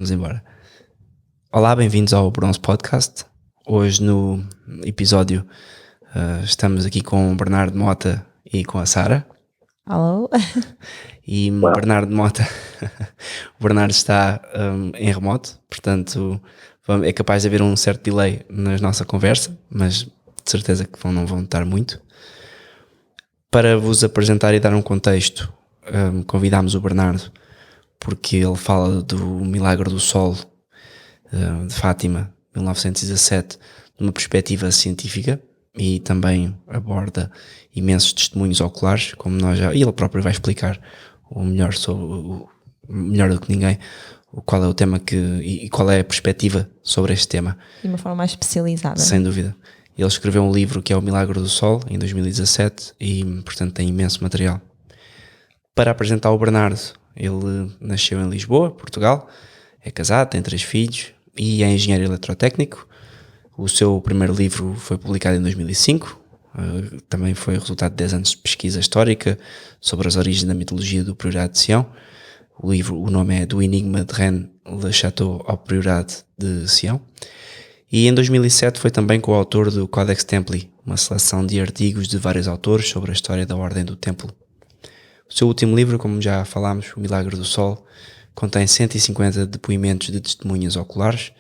Vamos embora. Olá, bem-vindos ao Bronze Podcast. Hoje no episódio estamos aqui com o Bernardo Mota e com a Sara. Alô? E Olá. Bernardo Mota, o Bernardo está em remoto, portanto é capaz de haver um certo delay na nossa conversa, mas de certeza que não vão estar muito. Para vos apresentar e dar um contexto, convidámos o Bernardo porque ele fala do Milagre do Sol de Fátima, 1917, numa perspectiva científica, e também aborda imensos testemunhos oculares, como nós já, e ele próprio vai explicar o melhor melhor do que ninguém, qual é o tema e qual é a perspectiva sobre este tema. De uma forma mais especializada. Sem dúvida. Ele escreveu um livro que é O Milagre do Sol, em 2017, e portanto tem imenso material. Para apresentar o Bernardo, ele nasceu em Lisboa, Portugal, é casado, tem 3 filhos e é engenheiro eletrotécnico. O seu primeiro livro foi publicado em 2005, também foi resultado de 10 anos de pesquisa histórica sobre as origens da mitologia do Priorato de Sião. O nome é Do Enigma de Rennes Le Château ao Priorato de Sião. E em 2007 foi também coautor do Codex Templi, uma seleção de artigos de vários autores sobre a história da Ordem do Templo. O seu último livro, como já falámos, O Milagre do Sol, contém 150 depoimentos de testemunhas oculares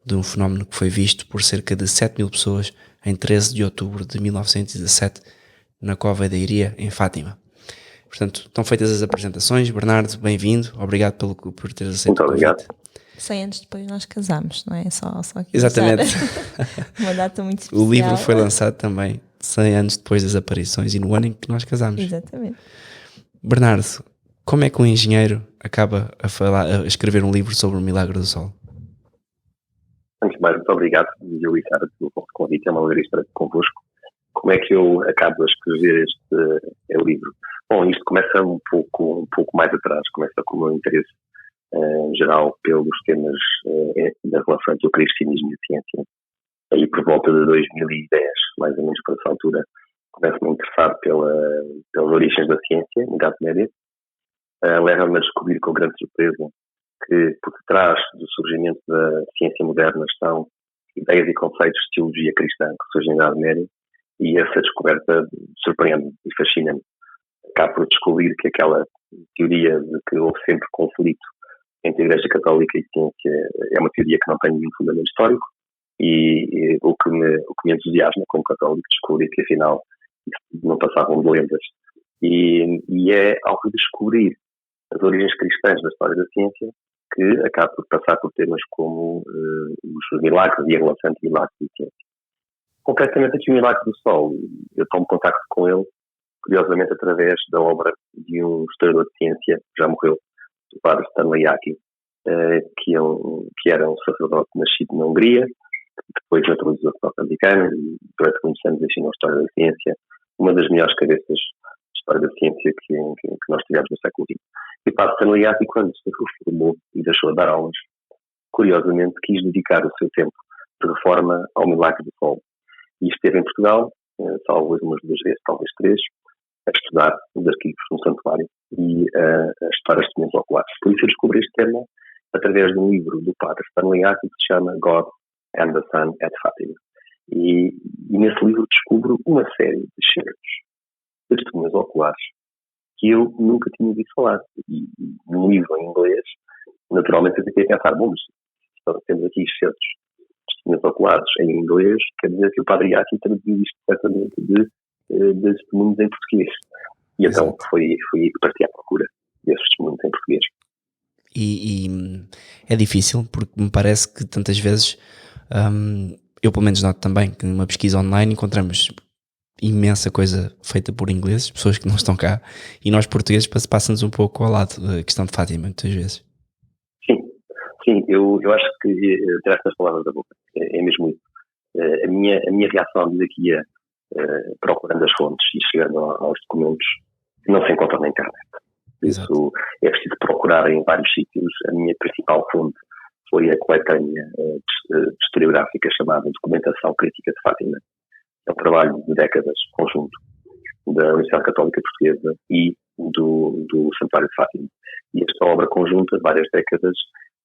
de um fenómeno que foi visto por cerca de 7.000 pessoas em 13 de outubro de 1917 na Cova da Iria, em Fátima. Portanto, estão feitas as apresentações. Bernardo, bem-vindo. Obrigado por teres aceito o convite. Muito obrigado. 100 anos depois nós casamos, não é? Só aqui. Exatamente. Uma data muito especial. O livro foi lançado também 100 anos depois das aparições e no ano em que nós casámos. Exatamente. Bernardo, como é que um engenheiro acaba a escrever um livro sobre o Milagre do Sol? Antes de mais, muito obrigado, eu e Sara, pelo vosso convite. É uma alegria estar aqui convosco. Como é que eu acabo a escrever este livro? Bom, isto começa um pouco mais atrás. Começa com o meu interesse geral pelos temas da relação entre o cristianismo e a ciência. Aí, por volta de 2010, mais ou menos por essa altura, começo-me a interessar pelas origens da ciência, na Idade Média. Leva-me a descobrir com grande surpresa que por detrás do surgimento da ciência moderna estão ideias e conceitos de teologia cristã que surgem na Idade Média, e essa descoberta surpreende-me e fascina-me. Acabo por descobrir que aquela teoria de que houve sempre conflito entre a Igreja Católica e a ciência é uma teoria que não tem nenhum fundamento histórico, e o que me entusiasma como católico descobrir que afinal não passavam de lendas. E é ao redescobrir as origens cristãs da história da ciência que acaba por passar por temas como os milagres e a relação entre milagres e ciência. Concretamente aqui o Milagre do Sol, eu tomo contacto com ele, curiosamente através da obra de um historiador de ciência que já morreu, o padre Stanley Aki, que era um sacerdote nascido na Hungria, depois naturalizou-se norte-americano e durante muitos anos ensinou a história da ciência, uma das melhores cabeças de história da ciência que nós tivemos no século XX. E o padre Stanley Aki, quando se reformou e deixou de dar aulas, curiosamente quis dedicar o seu tempo de reforma ao Milagre do Sol. E esteve em Portugal, salvo umas 2 vezes, talvez 3, a estudar os arquivos no santuário e a estudar as testemunhas oculares. Por isso eu descobri este tema através de um livro do padre Stanley Aki que se chama God and the Sun at Fatima. E nesse livro descubro uma série de certos de testemunhas oculares que eu nunca tinha ouvido falar. E num livro em inglês, naturalmente eu fiquei a pensar, bom, mas temos aqui certos testemunhas oculares em inglês, quer dizer que o padre Aki traduziu isto certamente de testemunhos em português. E então foi aí que parti à procura desses testemunhos em português. E é difícil, porque me parece que tantas vezes, eu pelo menos noto também, que numa pesquisa online encontramos imensa coisa feita por ingleses, pessoas que não estão cá, e nós portugueses passa-nos um pouco ao lado da questão de Fátima, muitas vezes. Sim, eu acho que tirar estas palavras da boca é mesmo isso. A minha reação à medida que ia procurando as fontes e chegando aos documentos que não se encontram na internet. Exato. Isso é preciso procurar em vários sítios. A minha principal fonte foi a coletânea historiográfica chamada Documentação Crítica de Fátima. É um trabalho de décadas conjunto da Universidade Católica Portuguesa e do Santuário de Fátima. E esta obra conjunta, várias décadas,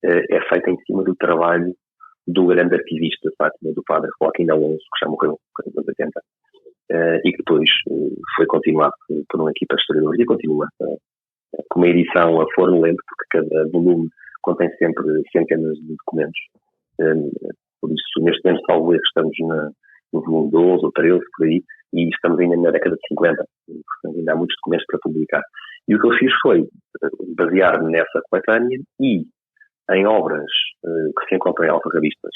é feita em cima do trabalho do grande ativista de Fátima, do padre Joaquim Alonso, que já morreu nos anos 80, e que depois foi continuado por uma equipa de historiadores e continua com uma edição a forno lento, porque cada volume contém sempre centenas de documentos. Por isso, neste momento, talvez estamos no volume 12 ou 13, por aí, e estamos ainda na década de 50, portanto, ainda há muitos documentos para publicar. E o que eu fiz foi basear-me nessa coletânea e em obras que se encontram em alfarrabistas,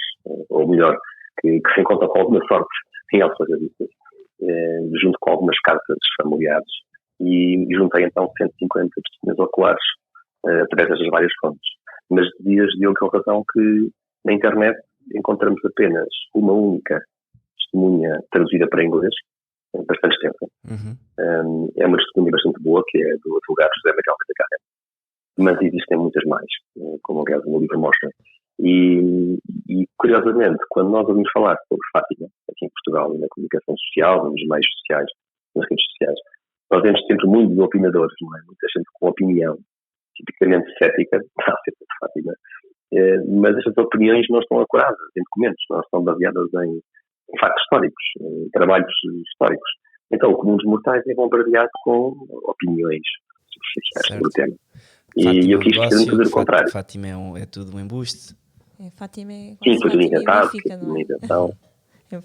ou melhor, que se encontram com alguma sorte em alfarrabistas, junto com algumas cartas familiares, e juntei então 150 testemunhas oculares através das várias fontes. Mas dizias, Diogo, com razão, que na internet encontramos apenas uma única testemunha traduzida para inglês, bastante extensa. É uma testemunha bastante boa, que é do advogado José Magalhães da Carreira. Mas existem muitas mais, como aliás o meu livro mostra. E curiosamente, quando nós ouvimos falar sobre Fátima, aqui em Portugal, e na comunicação social, nos meios sociais, nas redes sociais, nós temos sempre muito de opinadores, não é? Muita gente com opinião tipicamente cética acerca de Fátima, mas estas opiniões não estão ancoradas em documentos, não estão baseadas em factos históricos, em trabalhos históricos. Então, o comum dos mortais é bombardeado com opiniões superficiais sobre o tema. E eu quis fazer o contrário. Fátima é tudo um embuste. Fátima é sim, tudo inventado, uma invenção.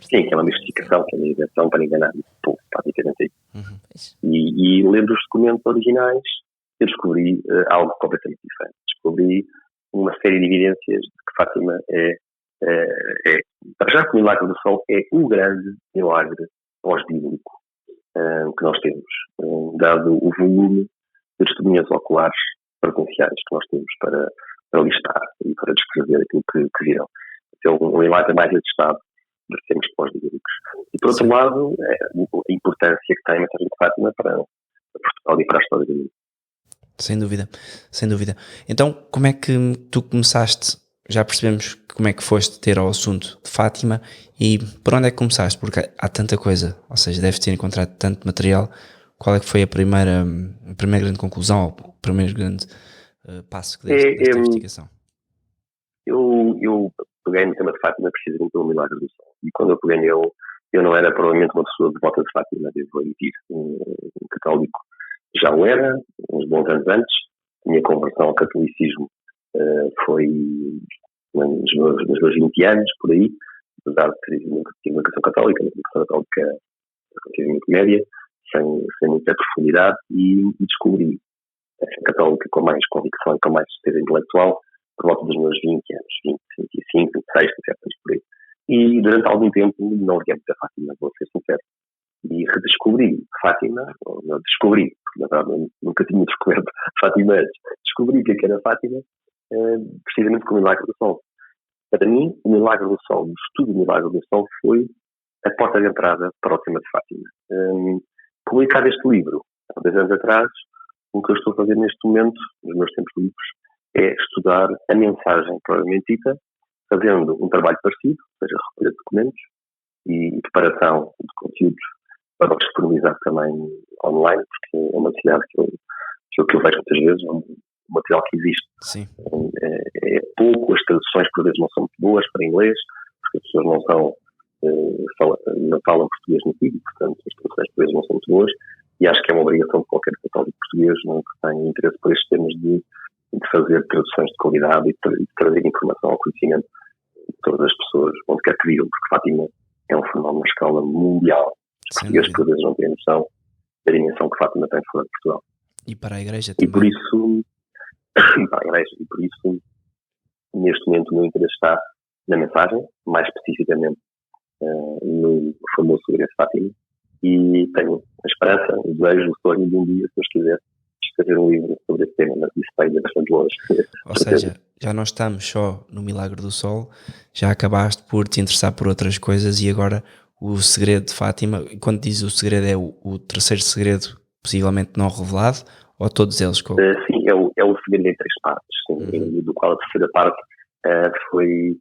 Sim, que é uma mistificação, que é uma invenção para enganar o povo, praticamente isso. E lendo os documentos originais, eu descobri algo completamente diferente. Descobri uma série de evidências de que Fátima para já que o Milagre do Sol é o grande milagre pós-bíblico que nós temos, dado o volume de testemunhas oculares presenciais que nós temos para listar e para descrever aquilo que viram. É um milagre mais atestado de sermos pós-bíblicos. E por outro lado, a importância que tem a mensagem de Fátima para Portugal e para a história do mundo. Sem dúvida, sem dúvida. Então, como é que tu começaste? Já percebemos como é que foste ter ao assunto de Fátima e por onde é que começaste? Porque há tanta coisa, ou seja, deves ter encontrado tanto material. Qual é que foi a primeira grande conclusão, o primeiro grande passo que deste nesta investigação? Eu peguei no tema de Fátima precisamente pelo Milagre do Sol. E quando eu peguei nele, eu não era provavelmente uma pessoa devota de Fátima, devo admitir. Um católico já o era, uns bons anos antes. A minha conversão ao catolicismo foi nos meus 20 anos, por aí. Apesar de ter uma educação católica, uma educação católica relativamente média, sem muita profundidade, e descobri a católica com mais convicção e com mais certeza intelectual por volta dos meus 20 anos, 20, 25, 26, 27 anos por aí. E durante algum tempo não liguei muito a Fátima, vou ser sincero. E redescobri Fátima, ou não descobri, porque na verdade nunca tinha descoberto Fátima antes, descobri que era Fátima precisamente com o Milagre do Sol. Para mim, o Milagre do Sol, o estudo do Milagre do Sol foi a porta de entrada para o tema de Fátima. Publicado este livro há 10 anos atrás, o que eu estou a fazer neste momento, nos meus tempos livres, é estudar a mensagem propriamente dita, fazendo um trabalho parecido, ou seja, recolha de documentos e preparação de conteúdos para os disponibilizar também online, porque é uma necessidade que eu vejo muitas vezes, é um material que existe. Sim. É pouco, as traduções por vezes não são muito boas para inglês, porque as pessoas não falam português nativo, portanto as traduções por vezes não são muito boas, e acho que é uma obrigação de qualquer católico português, não, que tem interesse por estes temas de fazer traduções de qualidade e de trazer informação ao conhecimento de todas as pessoas, onde quer que vivam, porque Fátima é um fenómeno à escala mundial. Os portugueses por vezes não têm noção da dimensão que Fátima tem fora de Portugal. E para a Igreja também. E por isso, neste momento o meu interesse está na mensagem, mais especificamente no famoso segredo de Fátima, e tenho a esperança, o desejo, o sonho de um dia, se Deus quiser, escrever um livro sobre esse tema, mas isso está ainda bastante longe. Ou seja, já não estamos só no Milagre do Sol, já acabaste por te interessar por outras coisas e agora o segredo de Fátima, quando dizes o segredo é o terceiro segredo possivelmente não revelado, ou todos eles? Sim, é o segredo em 3 partes, sim, do qual a terceira parte foi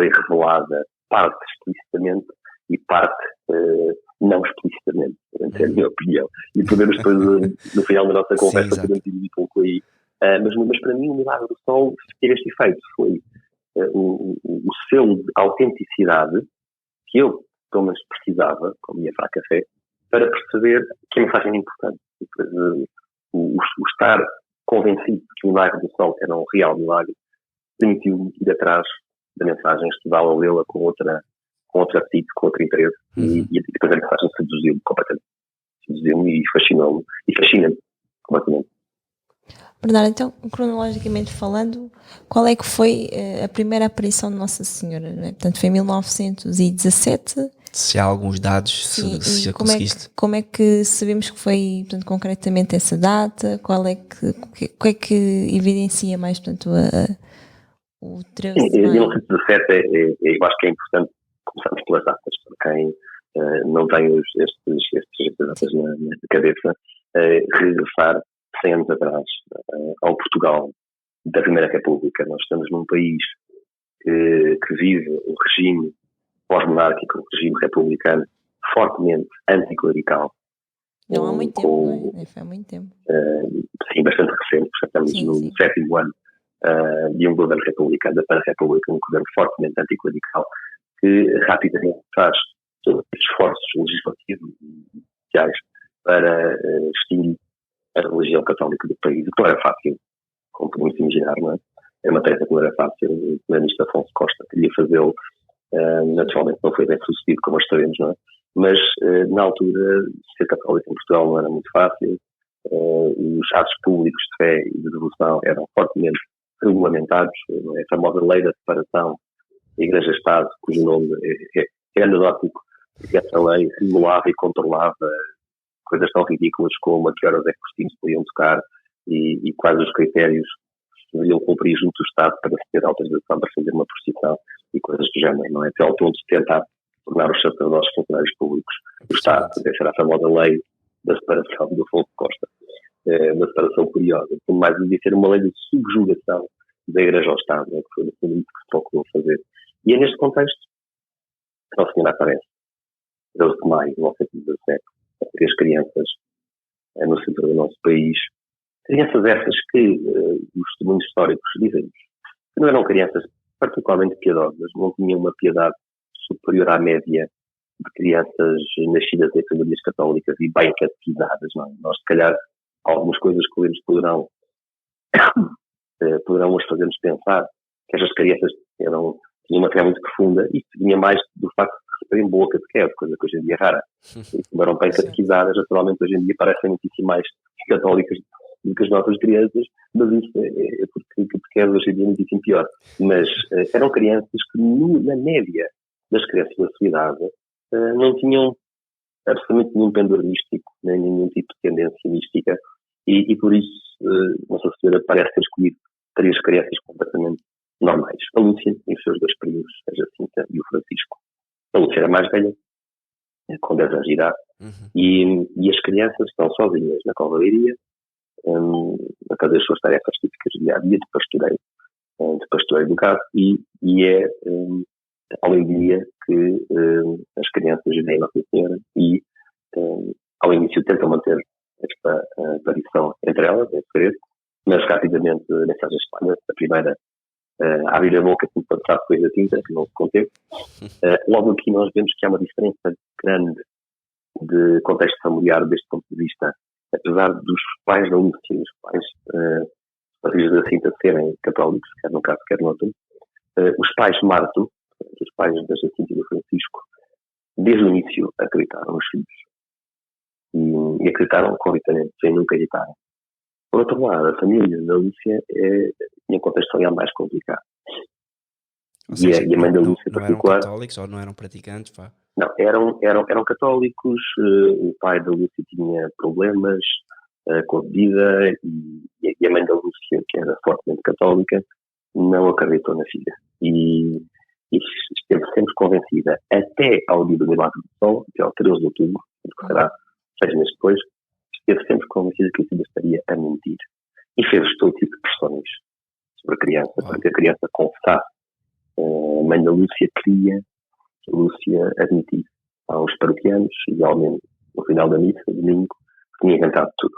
revelada, parte explicitamente e parte não explicitamente, é a minha opinião. E podemos depois, no final da nossa conversa, podemos dividir um pouco aí Mas para mim o Milagre do Sol teve este efeito, foi o selo de autenticidade que eu, pelo menos, precisava, com a minha fraca fé, para perceber que a mensagem é importante. O estar convencido que o Milagre do Sol era um real milagre permitiu-me ir atrás da mensagem, estudá-la, lê-la com outro apetite, com outro interesse, e depois a mensagem seduziu-me completamente. Seduziu-me e fascinou-me, e fascina-me completamente. Bernardo, então, cronologicamente falando, qual é que foi a primeira aparição de Nossa Senhora? Né? Portanto, foi em 1917. Se há alguns dados, se conseguiste. Como é que sabemos que foi, portanto, concretamente essa data? Qual é que evidencia mais, portanto, o 13 de maio? 1917 eu acho que é importante começarmos pelas datas, para quem não tem estas datas na cabeça, regressar 100 anos atrás ao Portugal da Primeira República. Nós estamos num país que vive um regime pós-monárquico, um regime republicano fortemente anticlerical. Não há muito tempo, não é? Foi há muito tempo. Sim, bastante recente, estamos no 7º ano de um governo republicano, da Primeira República, um governo fortemente anticlerical, que rapidamente faz esforços legislativos e sociais para extinguir a religião católica do país, o que não era fácil, como podemos imaginar, não é? É uma tarefa que não era fácil. O primeiro-ministro Afonso Costa queria fazê-lo, naturalmente não foi bem sucedido, como nós sabemos, não é? Mas, na altura, ser católico em Portugal não era muito fácil, os atos públicos de fé e de devoção eram fortemente regulamentados, a famosa lei da separação Igreja-Estado, cujo nome é anedótico, porque essa lei regulava e controlava coisas tão ridículas como a que horas é que os sinos podiam tocar e quais os critérios que deveriam cumprir junto do Estado para se ter autorização para fazer uma procissão e coisas do género, não é? Até ao ponto de tentar tornar os sacerdotes funcionários públicos do Estado. Essa era a famosa lei da separação do Afonso Costa, uma separação curiosa. Como mais devia ser uma lei de subjugação da Igreja ao Estado, né, que foi o que se procurou fazer. E é neste contexto que Nossa Senhora aparece, 12 de maio de 1917, a 3 crianças no centro do nosso país. Crianças essas que os testemunhos históricos dizem-nos que não eram crianças particularmente piedosas, não tinham uma piedade superior à média de crianças nascidas em famílias católicas e bem catequizadas. Não é? Nós, se calhar, algumas coisas que eles poderão nos fazer-nos pensar que estas crianças tinham uma fé muito profunda e que vinha mais do facto de receberem boa catequese, coisa que hoje em dia é rara. E como eram bem catequizadas, naturalmente hoje em dia parecem muitíssimo mais católicas do que as nossas crianças, mas isso é porque catequese hoje em dia é muitíssimo pior. Mas eram crianças que, na média das crianças da sua idade, não tinham absolutamente nenhum pendor místico, nem nenhum tipo de tendência mística, e por isso Nossa Senhora parece ter escolhido 3 crianças completamente normais. A Lúcia e os seus 2 primos, a Jacinta e o Francisco. A Lúcia era mais velha, com 10 anos de idade, e as crianças estão sozinhas na Calvaria, a fazer as suas tarefas típicas do dia-a-dia de pastoreio do gado, e é ao meio-dia que as crianças veem Nossa Senhora e ao início tentam manter esta aparição entre elas, em segredo, mas rapidamente a mensagem espalha-se. A primeira a abrir a boca como para passar depois da tinta, que não se conteve. Logo aqui nós vemos que há uma diferença grande de contexto familiar deste ponto de vista, apesar dos pais da Lúcia e os pais da Jacinta serem católicos, quer num caso, quer no outro. Os pais de Marto, os pais da Jacinta e do Francisco, desde o início acreditaram nos filhos e acreditaram convictamente, sem nunca hesitarem. Por outro lado, a família da Lúcia tinha um contexto familiar mais complicado. Seja, e a mãe da Lúcia, em particular... Não eram católicos ou não eram praticantes? Pá. Não, eram católicos. O pai da Lúcia tinha problemas com a bebida e a mãe da Lúcia, que era fortemente católica, não acreditou na filha. E esteve sempre convencida, até ao dia do Milagre do Sol, até ao 13 de outubro, que será 6 meses depois, esteve sempre convencida que a filha estaria a mentir. E fez todo tipo de pressões sobre a criança, para que a criança confessasse. A mãe da Lúcia queria que a Lúcia admitisse aos paroquianos, idealmente no final da missa, domingo, que tinha inventado tudo.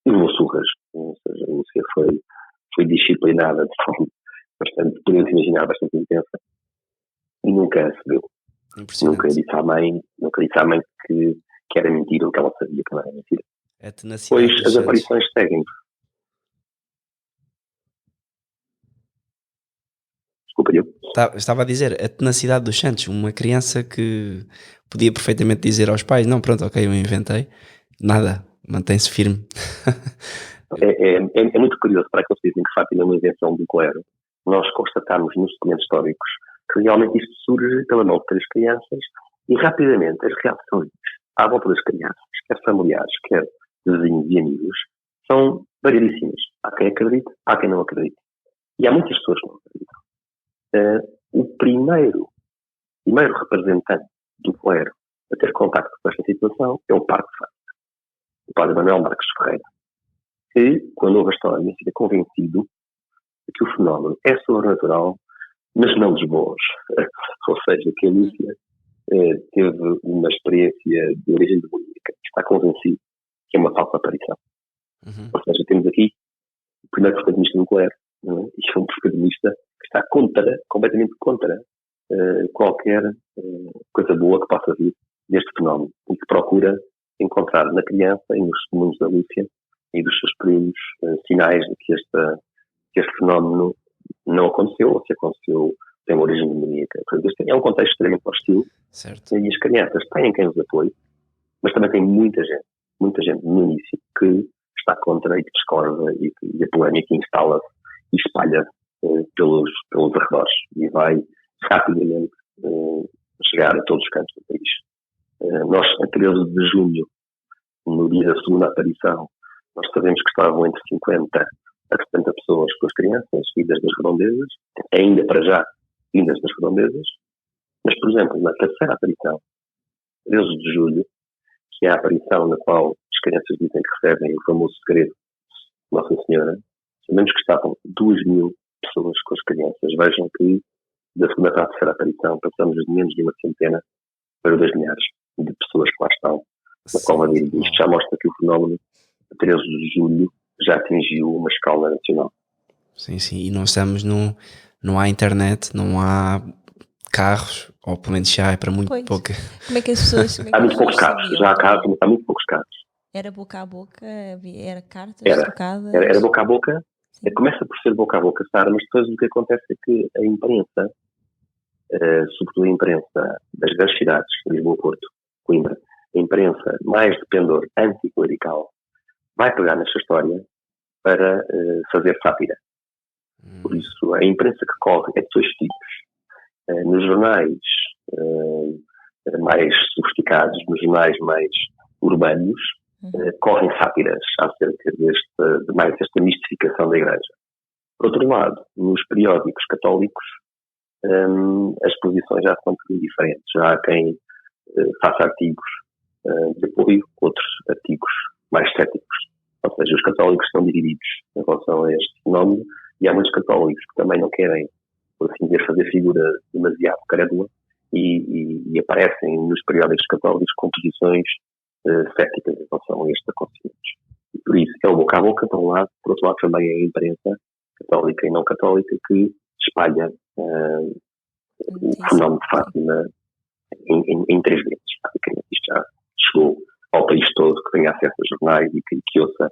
E levou surras. Ou seja, a Lúcia foi foi disciplinada de forma bastante, podemos imaginar, bastante intensa, e nunca se deu. Nunca disse à mãe que era mentira, ou que ela sabia que não era mentira. Pois as aparições seguem. Desculpa, eu. Estava a dizer, a tenacidade dos Santos, uma criança que podia perfeitamente dizer aos pais, não, pronto, ok, eu inventei, nada, mantém-se firme. É muito curioso para aqueles que dizem que Fátima é uma invenção do clero. Nós constatamos nos documentos históricos que realmente isto surge pela mão de 3 crianças e rapidamente as reações à volta das crianças, quer familiares, quer vizinhos e amigos, são variedíssimas. Há quem acredite, há quem não acredite. E há muitas pessoas que não acreditam. O primeiro representante do clero a ter contacto com esta situação é o padre de Fátima, o padre Manuel Marques Ferreira, que, quando ouve a história, fica convencido de que o fenómeno é sobrenatural, mas não dos bons. Ou seja, que a Lúcia teve uma experiência de origem demoníaca. Está convencido que é uma falsa aparição. Uhum. Ou seja, temos aqui o primeiro protagonista nuclear, não é? E é um protagonista que está completamente contra qualquer coisa boa que possa vir deste fenómeno e que procura encontrar na criança e nos testemunhos da Lúcia e dos seus primos sinais de que este fenómeno não aconteceu, ou se aconteceu tem uma origem demoníaca. Portanto, este é um contexto extremamente hostil. Certo. E as crianças têm quem os apoie, mas também tem muita gente no início que está contra e que discorda e a polémica instala-se e espalha-se pelos arredores e vai rapidamente chegar a todos os cantos do país. Nós, a 13 de junho, no dia da segunda aparição, nós sabemos que estavam entre 50 a 70 pessoas com as crianças, vindas das redondezas, ainda para já vindas das redondezas, mas, por exemplo, na terceira aparição, 13 de julho, que é a aparição na qual as crianças dizem que recebem o famoso segredo de Nossa Senhora, sabemos que estavam 2.000 pessoas com as crianças. Vejam que da segunda para a terceira aparição passamos de menos de uma centena para 2 milhares de pessoas que lá estão na cova de Isto já mostra que o fenómeno de 13 de julho já atingiu uma escala nacional. Sim, e não estamos não há internet, não há carros, ou pelo menos já é para muito pouca. Como é que as pessoas... Há muito poucos carros, já há carros, mas há muito poucos carros. Era boca a boca? Era cartas trocadas? Era boca a boca. Começa por ser boca a boca, Sara, mas depois o que acontece é que a imprensa, sobretudo a imprensa das grandes cidades, Lisboa, Porto, Coimbra, a imprensa mais de pendor anticlerical, vai pegar nesta história para fazer sátira. Por isso, a imprensa que corre é de 2 tipos. Nos jornais mais sofisticados, nos jornais mais urbanos, correm sátiras acerca desta mistificação da Igreja. Por outro lado, nos periódicos católicos, as posições já são um bocadinho diferentes. Já há quem faça artigos de apoio, outros artigos mais céticos. Ou seja, os católicos estão divididos em relação a este fenómeno e há muitos católicos que também não querem, por assim dizer, fazer figura demasiado crédula e aparecem nos periódicos católicos com posições céticas em relação a estes acontecimentos. E por isso é o boca a boca, por um lado, por outro lado também é a imprensa católica e não católica que espalha o fenómeno de Fátima em 3 vezes. Basicamente, isto já chegou ao país todo que tenha acesso a jornais e que ouça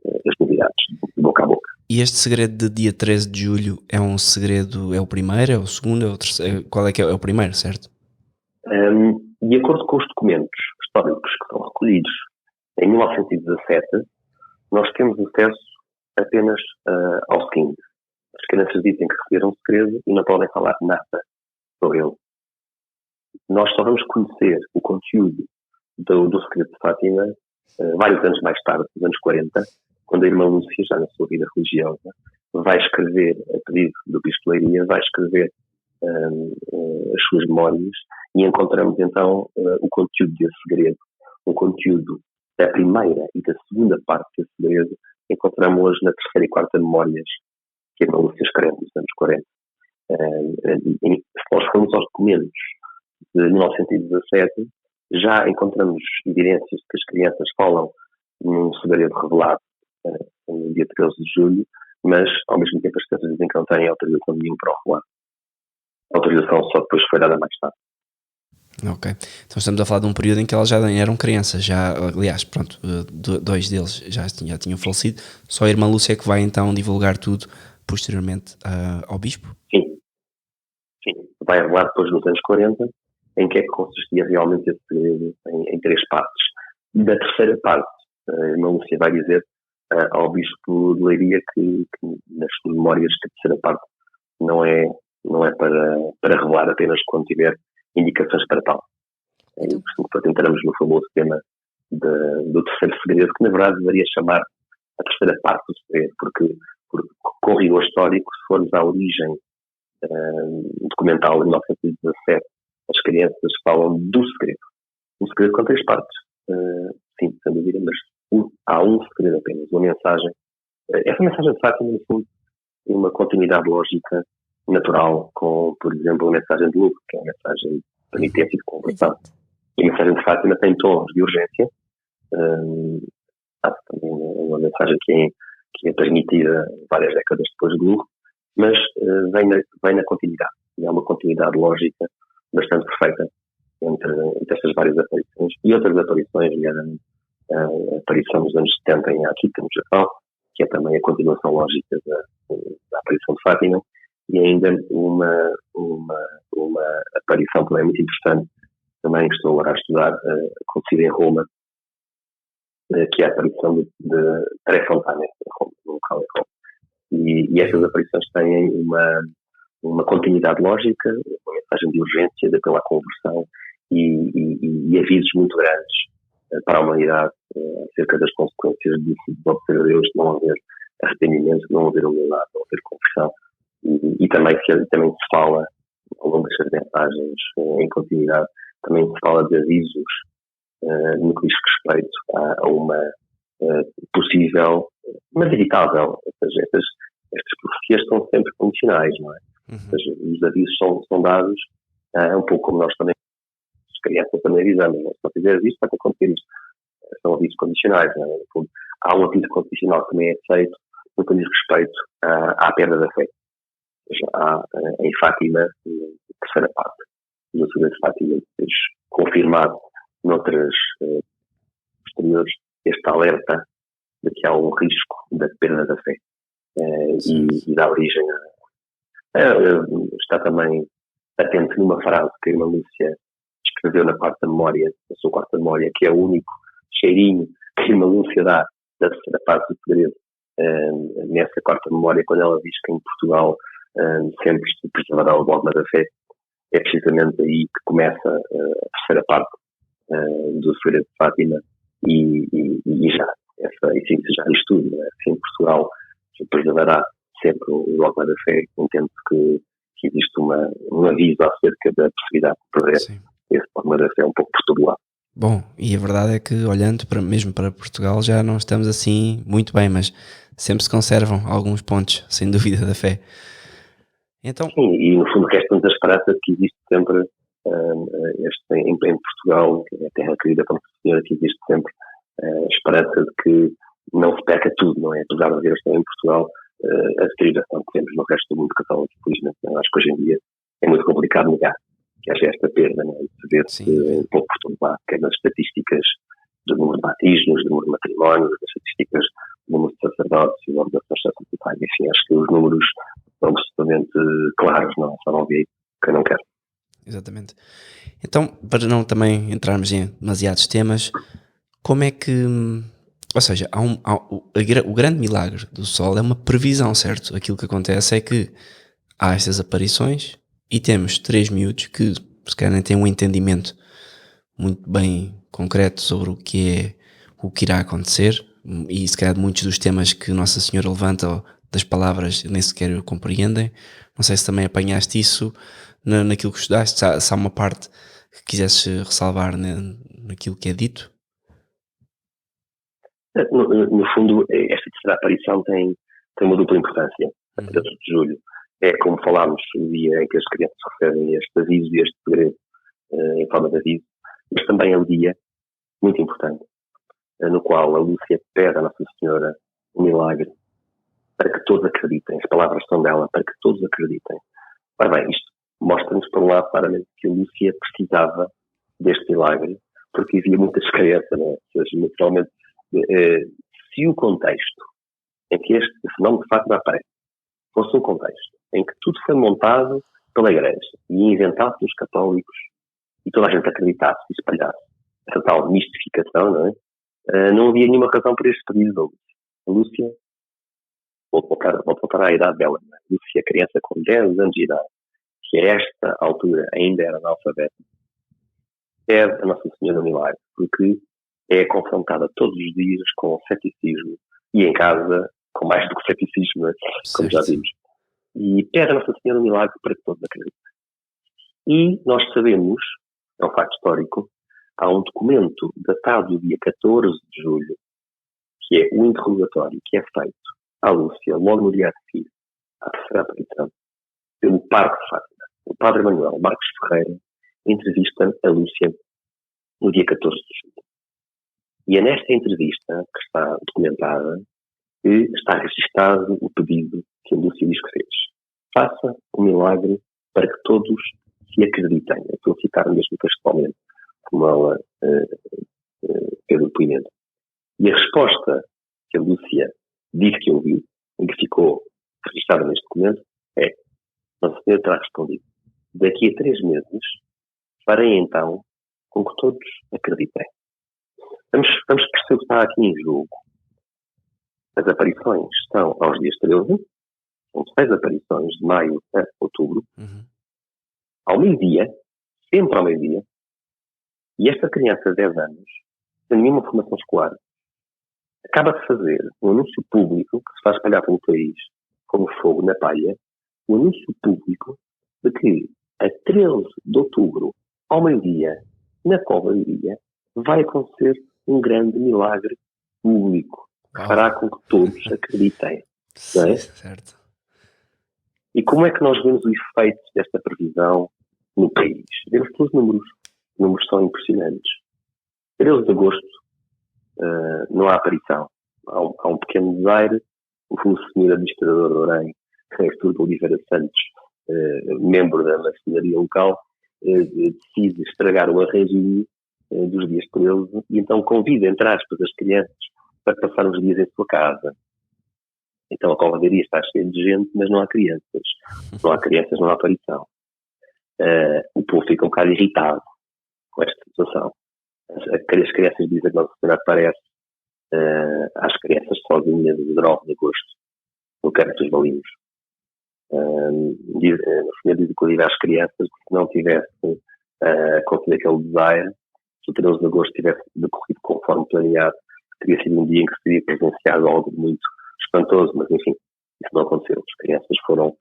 as novidades de boca a boca. E este segredo de dia 13 de julho é um segredo, é o primeiro, é o segundo, é o terceiro? Qual é que é o primeiro, certo? De acordo com os documentos históricos que são recolhidos em 1917, nós temos acesso apenas ao seguinte. As crianças dizem que receberam um segredo e não podem falar nada sobre ele. Nós só vamos conhecer o conteúdo do segredo de Fátima vários anos mais tarde, nos anos 40, quando a irmã Lúcia, já na sua vida religiosa, vai escrever, a pedido do Pistoleiria, vai escrever as suas memórias e encontramos então o conteúdo desse segredo. O conteúdo da primeira e da segunda parte desse segredo encontramos na terceira e quarta memórias que a irmã Lúcia escreve nos anos 40. Se nós formos aos documentos de 1917, já encontramos evidências de que as crianças falam num segredo revelado no dia 13 de julho, mas ao mesmo tempo as crianças dizem que não têm autorização nenhuma para o revelar. A autorização só depois foi dada mais tarde. Ok, então estamos a falar de um período em que elas já eram crianças, aliás, pronto, dois deles já tinham falecido, só a irmã Lúcia é que vai então divulgar tudo posteriormente ao bispo? Sim, vai revelar depois nos anos 40 em que é que consistia realmente esse segredo em 3 partes. Da terceira parte, a irmã Lúcia vai dizer ao bispo de Leiria que nas suas memórias que a terceira parte não é para revelar apenas quando tiver indicações para tal. Então, Portanto, entramos no famoso tema do terceiro segredo, que na verdade deveria chamar a terceira parte do segredo, porque com rigor histórico, se formos à origem documental de 1917, as crianças falam do segredo. Um segredo com 3 partes. Sim, sem dúvida, mas há um segredo apenas, uma mensagem. Essa mensagem de Fátima, no fundo, tem uma continuidade lógica natural com, por exemplo, a mensagem de Lucas, que é uma mensagem de penitência e de conversão. E a mensagem de Fátima tem tons de urgência. Há também uma mensagem que é transmitida várias décadas depois de Lucas, mas vem na continuidade. E há uma continuidade lógica bastante perfeita entre estas várias aparições e outras aparições, nomeadamente a aparição dos anos 70 em Akita, no Japão, que é também a continuação lógica da aparição de Fátima, e ainda uma aparição também muito interessante, também que estou agora a estudar, acontecida em Roma, que é a aparição de Tre Fontane, no local em Roma. E essas aparições têm uma continuidade lógica, uma mensagem de urgência, de apelo à conversão e avisos muito grandes para a humanidade acerca das consequências de não obter Deus, de não haver arrependimento, de não haver humildade, de não haver conversão. E também se fala, ao longo destas mensagens em continuidade, também se fala de avisos no que diz respeito a uma possível, mas evitável. Ou seja, estas profecias estão sempre condicionais, não é? Ou seja, os avisos são dados, um pouco como nós também, as crianças também avisamos, não é? Se não fizeres isto, vai acontecer isto. São avisos condicionais, não é? Há um aviso condicional que também é aceito no que diz respeito à perda da fé. Ou seja, há em Fátima, a terceira parte do segredo de Fátima, depois confirmado noutras posteriores, este alerta de que há um risco da perda da fé e dá origem está também atento numa frase que a irmã Lúcia escreveu na quarta memória, na sua quarta memória, que é o único cheirinho que a irmã Lúcia dá da terceira parte do segredo, nessa quarta memória, quando ela diz que em Portugal sempre se preservará o dogma da fé. É precisamente aí que começa a terceira parte do segredo de Fátima e já diz tudo, não é? Se em Portugal se preservará sempre o dogma da fé, entendo que existe um aviso acerca da possibilidade de perder esse dogma da fé um pouco por todo lado. Bom, e a verdade é que olhando mesmo para Portugal já não estamos assim muito bem, mas sempre se conservam alguns pontos, sem dúvida, da fé. Então... Sim, e no fundo resta-nos a esperança de que existe sempre em Portugal, que é a terra querida para Nossa Senhora, que existe sempre a esperança de que não se perca tudo, não é? Apesar de haver em Portugal a deterioração que temos no resto do mundo católico, felizmente, acho que hoje em dia é muito complicado negar que haja esta perda, não é? De ver-se um pouco por todo lado, quer nas estatísticas do número de batismos, do número de matrimónios, das estatísticas do número de sacerdotes e de ordenações sacerdotais. Enfim, acho que os números são absolutamente claros, não só não vi que eu não quero. Exatamente. Então, para não também entrarmos em demasiados temas, como é que... Ou seja, o grande milagre do Sol é uma previsão, certo? Aquilo que acontece é que há estas aparições e temos 3 miúdos que se calhar nem têm um entendimento muito bem concreto sobre o que irá acontecer, e se calhar muitos dos temas que Nossa Senhora levanta, ou das palavras, nem sequer o compreendem. Não sei se também apanhaste isso naquilo que estudaste, se há uma parte que quisesses ressalvar naquilo que é dito. No fundo, esta terceira aparição tem uma dupla importância. A 13 de julho é, como falámos, o dia em que as crianças recebem este aviso e este segredo em forma de aviso, mas também é o dia muito importante no qual a Lúcia pede à Nossa Senhora um milagre para que todos acreditem. As palavras são dela, para que todos acreditem. Ora bem, isto mostra-nos, por um lado, claramente que a Lúcia precisava deste milagre, porque havia muita descrença, não é? Ou seja, naturalmente, se o contexto em que este fenómeno de facto aparece fosse um contexto em que tudo foi montado pela Igreja e inventado pelos católicos e toda a gente acreditasse e espalhasse essa tal mistificação, não é? Não havia nenhuma razão para este pedido da Lúcia. A Lúcia, vou voltar à idade dela, não é? A Lúcia, criança com 10 anos de idade, que a esta altura ainda era analfabeta, pede a Nossa Senhora do Milagre, porque é confrontada todos os dias com o ceticismo e em casa com mais do que ceticismo, não é? Como já vimos. E pede a Nossa Senhora do Milagre para que todos acreditem. E nós sabemos, é um facto histórico, há um documento datado do dia 14 de julho, que é o interrogatório que é feito à Lúcia, logo no dia a seguir, à terceira aparição, pelo Parque de Fátima. O Padre Manuel Marcos Ferreira entrevista a Lúcia no dia 14 de julho. E é nesta entrevista, que está documentada, que está registado o pedido que a Lúcia diz que fez. Faça o milagre para que todos se acreditem. Eu estou a citar mesmo textualmente, como ela fez o depoimento. E a resposta que a Lúcia disse que ouviu, e que ficou registada neste documento, é: Nossa Senhora terá respondido, daqui a 3 meses farei então com que todos acreditem. Vamos perceber o que está aqui em jogo. As aparições estão aos dias 13, são 6 aparições de maio a outubro, ao meio-dia, sempre ao meio-dia, e esta criança de 10 anos, sem nenhuma formação escolar, acaba de fazer um anúncio público que se vai espalhar pelo país como fogo na palha, um anúncio público de que a 13 de outubro, ao meio-dia, na Cova de Iria, vai acontecer um grande milagre público que fará com que todos acreditem. Não é? Certo. E como é que nós vemos o efeito desta previsão no país? Vemos pelos números. Os números são impressionantes. 13 de agosto, não há aparição. Há um pequeno desaire. O Sr. Administrador de Orem, Artur de Oliveira Santos, membro da maçonaria local, decide estragar o arranjinho dos dias 13 e então convida, entre aspas, as crianças para passar uns dias em sua casa. Então a Cova de Iria está cheia de gente, mas não há crianças. Não há crianças, não há aparição. O povo fica um bocado irritado com esta situação. As crianças dizem que Nossa Senhora aparece às crianças sozinhas de 9 de agosto, no Campo dos Balinos. O Senhor diz, inclusive, às crianças que não tivesse acontecido aquele desaire, se o 13 de agosto tivesse decorrido conforme planeado, teria sido um dia em que seria presenciado algo muito espantoso, mas enfim, isso não aconteceu. As crianças foram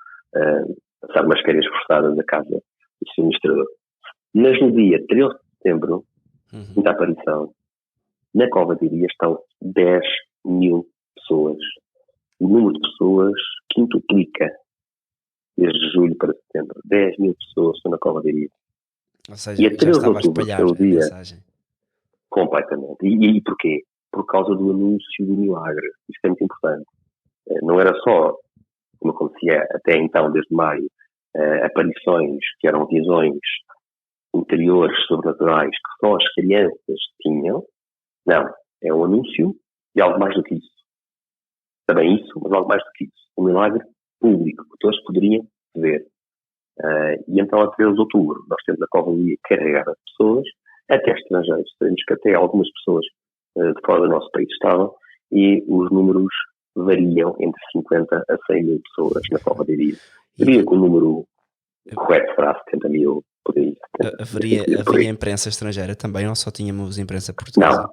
passar umas férias forçadas à casa do seu administrador. Mas no dia 13 de setembro, quinta aparição, na Cova de Iria estão 10 mil pessoas. O número de pessoas quintuplica desde julho para setembro. 10 mil pessoas estão na Cova de Iria. Ou seja, e a 13 de outubro, espalhar a dia, mensagem. Completamente. E porquê? Por causa do anúncio do milagre. Isto é muito importante. Não era só, como acontecia até então, desde maio, aparições que eram visões interiores, sobrenaturais, que só as crianças tinham. Não. É um anúncio de algo mais do que isso. Também isso, mas algo mais do que isso. Um milagre público, que todos poderiam ver. E então, a 13 de outubro, nós temos a Cova de Iria carregada de pessoas, até estrangeiros. Sabemos que até algumas pessoas de fora do nosso país estavam, e os números variam entre 50 a 100 mil pessoas na Cova de Iria. Diria que o número correto será 70 mil, por aí. Haveria imprensa estrangeira também, ou só tínhamos imprensa portuguesa?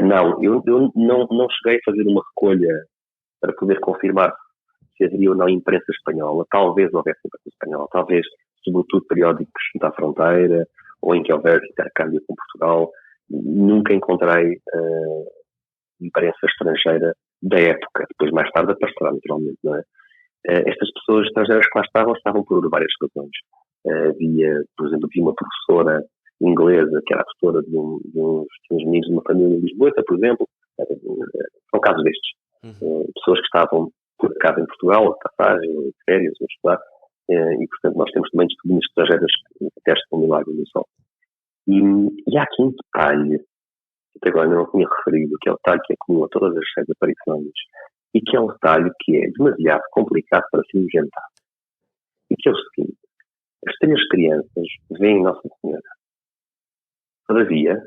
Não, eu não cheguei a fazer uma recolha para poder confirmar se haveria ou não imprensa espanhola. Talvez houvesse imprensa espanhola, talvez, sobretudo, periódicos junto à fronteira, ou em que houvesse intercâmbio com Portugal. Nunca encontrei imprensa estrangeira da época. Depois, mais tarde, aparecerá, naturalmente, não é? Estas pessoas estrangeiras que lá estavam por várias razões. Havia, por exemplo, uma professora inglesa que era a tutora de uns meninos de uma família lisboeta, por exemplo. São casos destes. Pessoas que estavam por acaso em Portugal, a passagem, de férias, a estudar, e portanto nós temos também testemunhas estrangeiras que atestam o milagre do sol. E há aqui um detalhe, que até agora não tinha referido, que é o detalhe que é comum a todas as 6 aparições, e que é um detalhe que é demasiado complicado para ser inventado. E que é o seguinte: as 3 crianças veem Nossa Senhora. Todavia,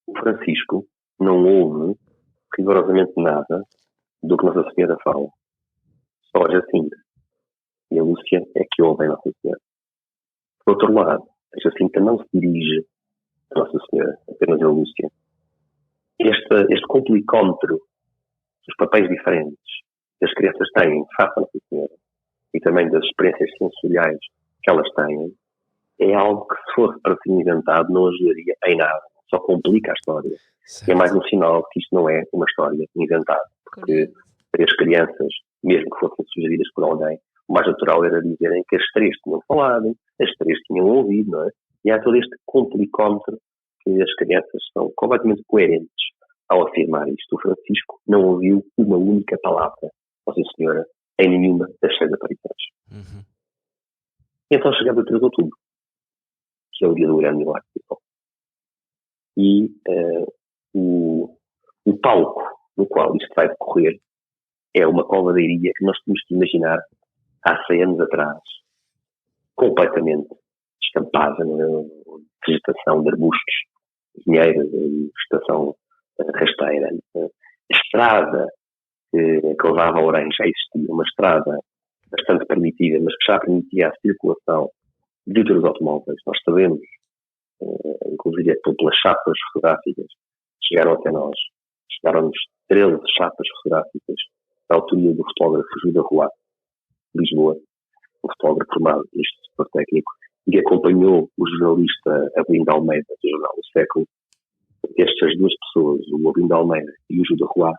o Francisco não ouve rigorosamente nada do que Nossa Senhora fala. Só a Jacinta e a Lúcia é que ouvem Nossa Senhora. Por outro lado, a Jacinta não se dirige a Nossa Senhora, apenas a Lúcia. Este complicómetro dos papéis diferentes que as crianças têm face a Nossa Senhora e também das experiências sensoriais que elas têm, é algo que, se fosse para ser inventado, não ajudaria em nada. Só complica a história. Certo. E é mais um sinal que isto não é uma história inventada. Porque 3 crianças, mesmo que fossem sugeridas por alguém, o mais natural era dizerem que as 3 tinham falado, as 3 tinham ouvido, não é? E há todo este complicómetro que as crianças são completamente coerentes ao afirmar isto. O Francisco não ouviu uma única palavra, Nossa Senhora, em nenhuma das 6 aparições. Uhum. Então chegamos a 3 de outubro, que é o dia do grande milagre do sol. E o palco no qual isto vai decorrer é uma covadeiria que nós temos que imaginar há 100 anos atrás, completamente estampada, vegetação de arbustos, vinheiras e vegetação rasteira. A estrada que levava a Orem já existia, uma estrada bastante primitiva, mas que já permitia a circulação de outros automóveis. Nós sabemos, inclusive pelas chapas fotográficas que chegaram até nós, chegaram-nos 13 chapas fotográficas da autoria do fotógrafo Júlio Roy, de Lisboa, um fotógrafo formado neste setor técnico, e que acompanhou o jornalista Abelindo Almeida, do jornal O Século. Estas 2 pessoas, o Abelindo Almeida e o Júlio Roy,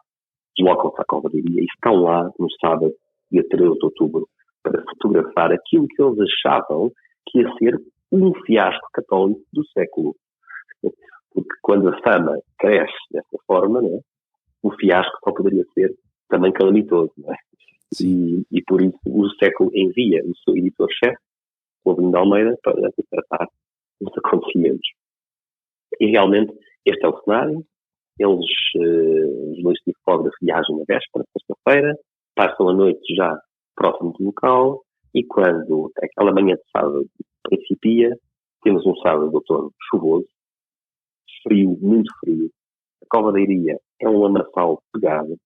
deslocam-se à covadeiria e estão lá no sábado, dia 13 de outubro, para fotografar aquilo que eles achavam que ia ser um fiasco católico do século. Porque quando a fama cresce dessa forma, não é? O fiasco só poderia ser também calamitoso. Não é? E por isso o século envia o seu editor-chefe, o Abelindo Almeida, para tratar os acontecimentos. E realmente este é o cenário. Eles, os 2 tipógrafos, viajam na véspera, sexta-feira, passam a noite já próximo do local, e quando aquela manhã de sábado principia, temos um sábado de outono chuvoso, frio, muito frio. A covadeiria é um lamaçal pegado,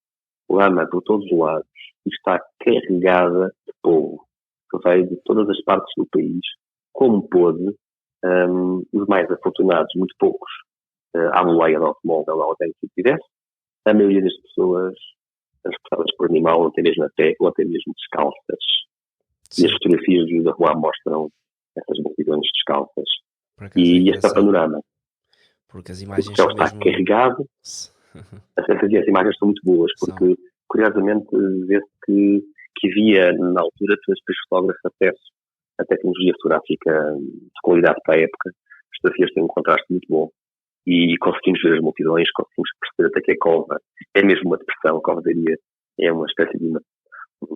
lama por todos os lados, e está carregada de povo, que veio de todas as partes do país, como pôde. Os mais afortunados, muito poucos, à boleia do automóvel, ou até que tivesse. A maioria das pessoas transportadas por animal, ou até mesmo a pé, ou até mesmo descalças. Sim. E as fotografias do da Rua mostram essas multidões descalças. E este é o panorama. Porque as imagens o céu está mesmo carregado. As imagens são muito boas, porque curiosamente vê-se que havia na altura, para os fotógrafos, acesso à tecnologia fotográfica de qualidade para a época. As fotografias têm um contraste muito bom. E conseguimos ver as multidões, conseguimos perceber até que a cova é mesmo uma depressão. A covadeiria é uma espécie de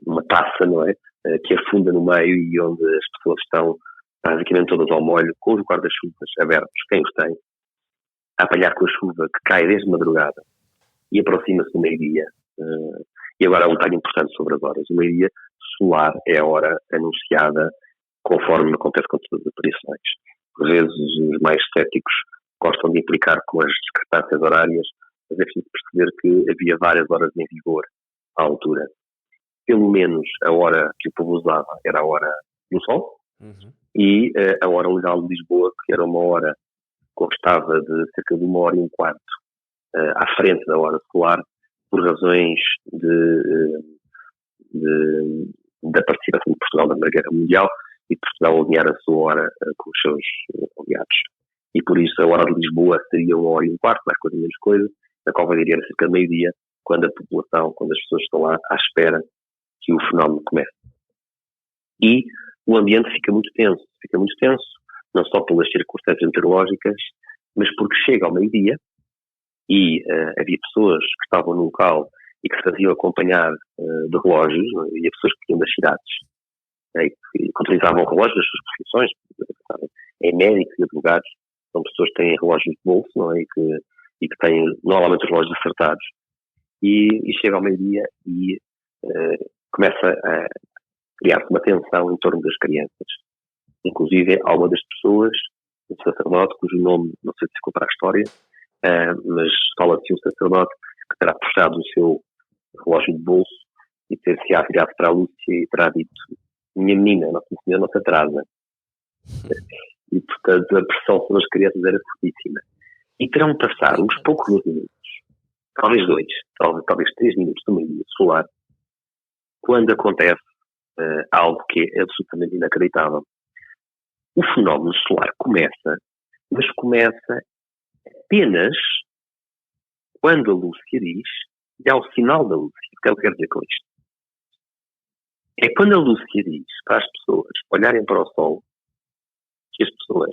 uma taça, não é? Que afunda no meio e onde as pessoas estão basicamente todas ao molho, com os guarda-chuvas abertos, quem os tem, a apanhar com a chuva que cai desde madrugada e aproxima-se do meio-dia. E agora há um detalhe importante sobre as horas. O meio-dia solar é a hora anunciada conforme acontece com todas as aparições. Por vezes os mais céticos gostam de implicar com as discrepâncias horárias, mas é preciso perceber que havia várias horas em vigor à altura. Pelo menos a hora que o povo usava era a hora do sol, e a hora legal de Lisboa, que era uma hora que constava de cerca de 1h15 à frente da hora solar, por razões da participação de Portugal na Primeira Guerra Mundial e de Portugal alinhar a sua hora com os seus aliados. E por isso a hora de Lisboa seria 1h15, mais coisa menos coisa. A covadeiria era cerca de meio-dia, quando a população, quando as pessoas estão lá à espera que o fenómeno comece. E o ambiente fica muito tenso, não só pelas circunstâncias meteorológicas, mas porque chega ao meio-dia e havia pessoas que estavam no local e que se faziam acompanhar de relógios, não é? E pessoas que vinham das cidades, né? Que utilizavam relógios das suas profissões, médicos e advogados, são pessoas que têm relógios de bolso, não é? E que têm normalmente os relógios acertados, e chega ao meio-dia e começa a criar-se uma tensão em torno das crianças. Inclusive, há uma das pessoas, um sacerdote, cujo nome, não sei se ficou para a história, mas fala-se um sacerdote que terá puxado o seu relógio de bolso e ter-se virado para a Lúcia e terá dito: minha menina, Nossa Senhora não se atrasa. E, portanto, a pressão sobre as crianças era fortíssima. E terão passado uns poucos minutos, talvez 2, talvez 3 minutos de uma dia solar, quando acontece algo que é absolutamente inacreditável. O fenómeno solar começa, mas começa apenas quando a Lúcia diz, e ao sinal da Lúcia. O que eu quero dizer com isto? É quando a Lúcia diz para as pessoas olharem para o Sol, que as pessoas,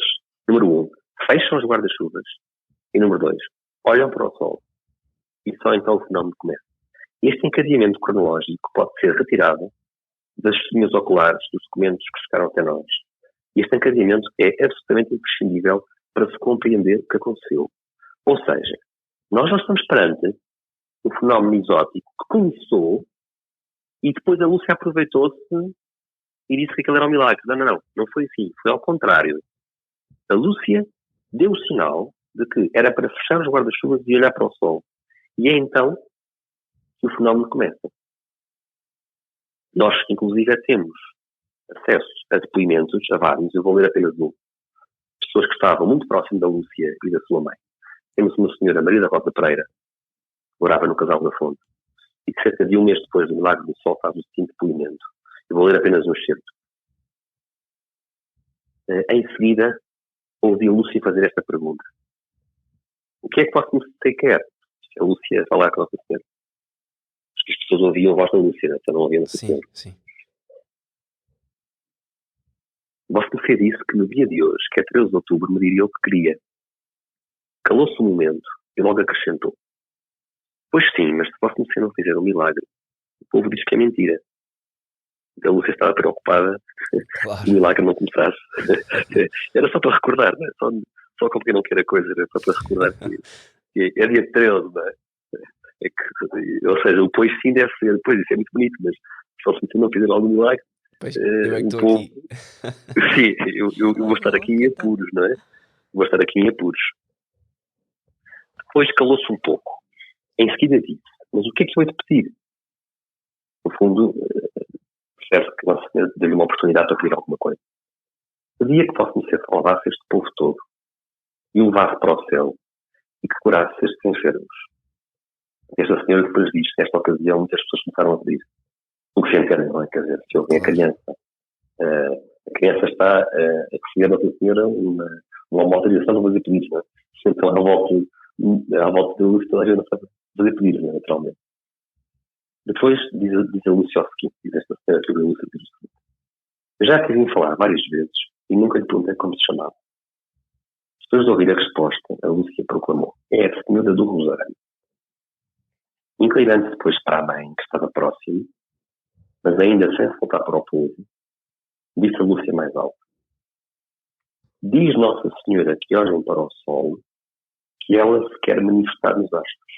número 1, fecham os guarda-chuvas, e número 2, olham para o Sol, e só então o fenómeno começa. Este encadeamento cronológico pode ser retirado das testemunhas oculares, dos documentos que chegaram até nós. E este encadeamento é absolutamente imprescindível para se compreender o que aconteceu. Ou seja, nós não estamos perante um fenómeno exótico que começou e depois a Lúcia aproveitou-se e disse que aquilo era um milagre. Não foi assim. Foi ao contrário. A Lúcia deu o sinal de que era para fechar os guarda-chuvas e olhar para o Sol. E é então que o fenómeno começa. Nós, inclusive, temos acesso a depoimentos, a vários, eu vou ler apenas um. Pessoas que estavam muito próximas da Lúcia e da sua mãe. Temos uma senhora, Maria da Rosa Pereira, que morava no Casal da Fonte, e que cerca de um mês depois do Milagre do Sol faz o seguinte depoimento. Eu vou ler apenas um excerto. Em seguida, ouvi a Lúcia fazer esta pergunta: o que é que você quer? A Lúcia falar com a Nossa Senhora. Porque as pessoas ouviam a voz da Lúcia, né? Não ouviam a Nossa Senhora. Sim. Você disse que no dia de hoje, que é 13 de outubro, me diria o que queria. Calou-se um momento e logo acrescentou: pois sim, mas se você não fizer um milagre, o povo diz que é mentira. A Lúcia estava preocupada, Claro. o milagre não começasse. Era só para recordar, não é? Só como quem não quer a coisa, era só para recordar que é dia 13, não é? Ou seja, o pois sim deve ser, pois isso é muito bonito, mas se você não fizer algum milagre, Pois, eu é que o estou povo... aqui. Sim, eu vou estar aqui em apuros, não é? Vou estar aqui em apuros. Depois calou-se um pouco. Em seguida disse: mas o que é que eu hei de pedir? No fundo, percebe-se que Nossa Senhora deu-lhe uma oportunidade para pedir alguma coisa. Pedia que Vossa Senhora salvasse este povo todo e o levasse para o céu e que curasse estes enfermos. Esta senhora depois diz que nesta ocasião muitas pessoas começaram a pedir o que se entende, não é? Quer dizer, se ouvem a criança está a receber a Nossa Senhora uma autorização para fazer pedidos, não é? Então, à volta da luz, toda a gente sabe fazer pedidos, não é? Naturalmente. Depois diz a Lúcia o seguinte, diz esta senhora que a Lúcia diz o seguinte: eu já te vim falar várias vezes e nunca lhe perguntei como se chamava. Depois de ouvir a resposta, a Lúcia proclamou: é a Senhora do Rosário. Inclinando-se depois para a mãe, que estava próxima, mas ainda sem se voltar para o povo, disse a Lúcia mais alto: diz Nossa Senhora que olhem para o Sol, que ela se quer manifestar nos astros.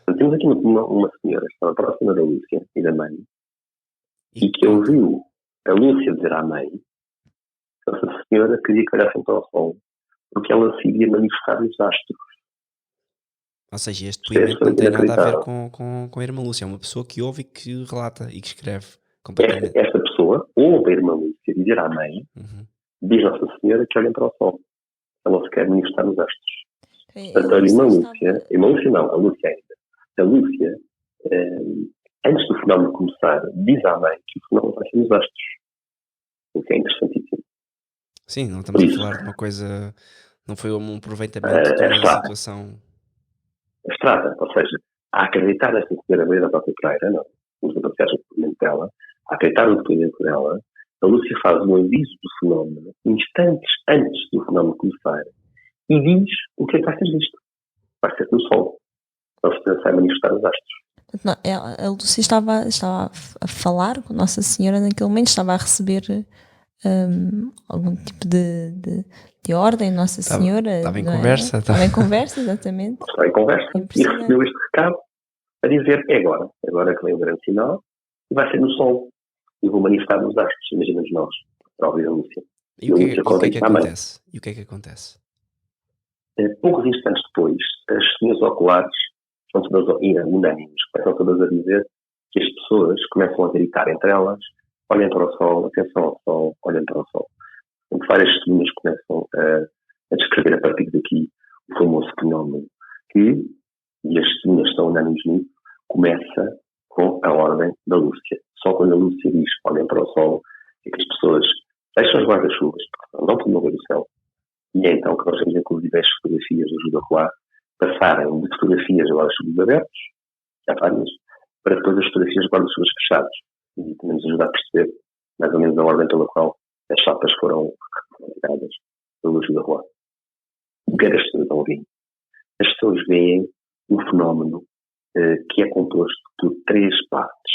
Então, temos aqui uma senhora que estava próxima da Lúcia e da mãe, e que ouviu a Lúcia dizer à mãe que Nossa Senhora queria que olhassem para o Sol, porque ela se iria manifestar nos astros. Ou seja, este depoimento não tem nada a ver com a irmã Lúcia. É uma pessoa que ouve e que relata e que escreve completamente. Esta pessoa ouve a irmã Lúcia dizer à mãe, diz Nossa Senhora que olhem para o Sol. Ela se quer manifestar nos astros. Portanto, a irmã Lúcia, a Lúcia ainda. A Lúcia, antes do fenómeno começar, diz à mãe que o fenómeno vai ser nos astros. O que é interessantíssimo. Sim, não estamos a falar de uma coisa... Não foi um aproveitamento de uma situação... Estrada, ou seja, a acreditar nesta senhora Maria da própria Pereira, não, vamos apreciar o depoimento dela, a acreditar no depoimento dela, a Lúcia faz um aviso do fenómeno, instantes antes do fenómeno começar, e diz o que é que vai ser visto. Vai ser no Sol. Nossa Senhora vai manifestar os astros. A Lúcia estava a falar com Nossa Senhora naquele momento, estava a receber algum tipo de ordem, Nossa Senhora. Estava em não é? conversa. Estava em conversa, exatamente. Estava em conversa e recebeu este recado a dizer: é agora que vem o grande sinal, e vai ser no sol, e vou manifestar nos astros, imaginamos nós, para ouvir a Lúcia. E o que é que acontece? E o que é que acontece? Poucos instantes depois, as testemunhas oculares são todas unânimes, começam todas a dizer que as pessoas começam a gritar entre elas: olhem para o sol, atenção ao sol, olhem para o sol. Então, várias testemunhas começam a descrever a partir daqui o famoso fenómeno que, e as testemunhas estão unânimes nisso, começa com a ordem da Lúcia. Só quando a Lúcia diz olhem para o sol é que as pessoas deixam as guarda-chuvas, porque não podiam ver o céu. E é então que nós temos inclusive as fotografias do Júlio Roy passarem de fotografias de guarda-chuvas abertos, já várias, para depois as fotografias de guarda-chuvas fechados. E também nos ajuda a perceber mais ou menos a ordem pela qual as chapas foram ligadas pelo Júlio Roy. O que é que as pessoas estão a ver? As pessoas veem um fenómeno que é composto por 3 partes.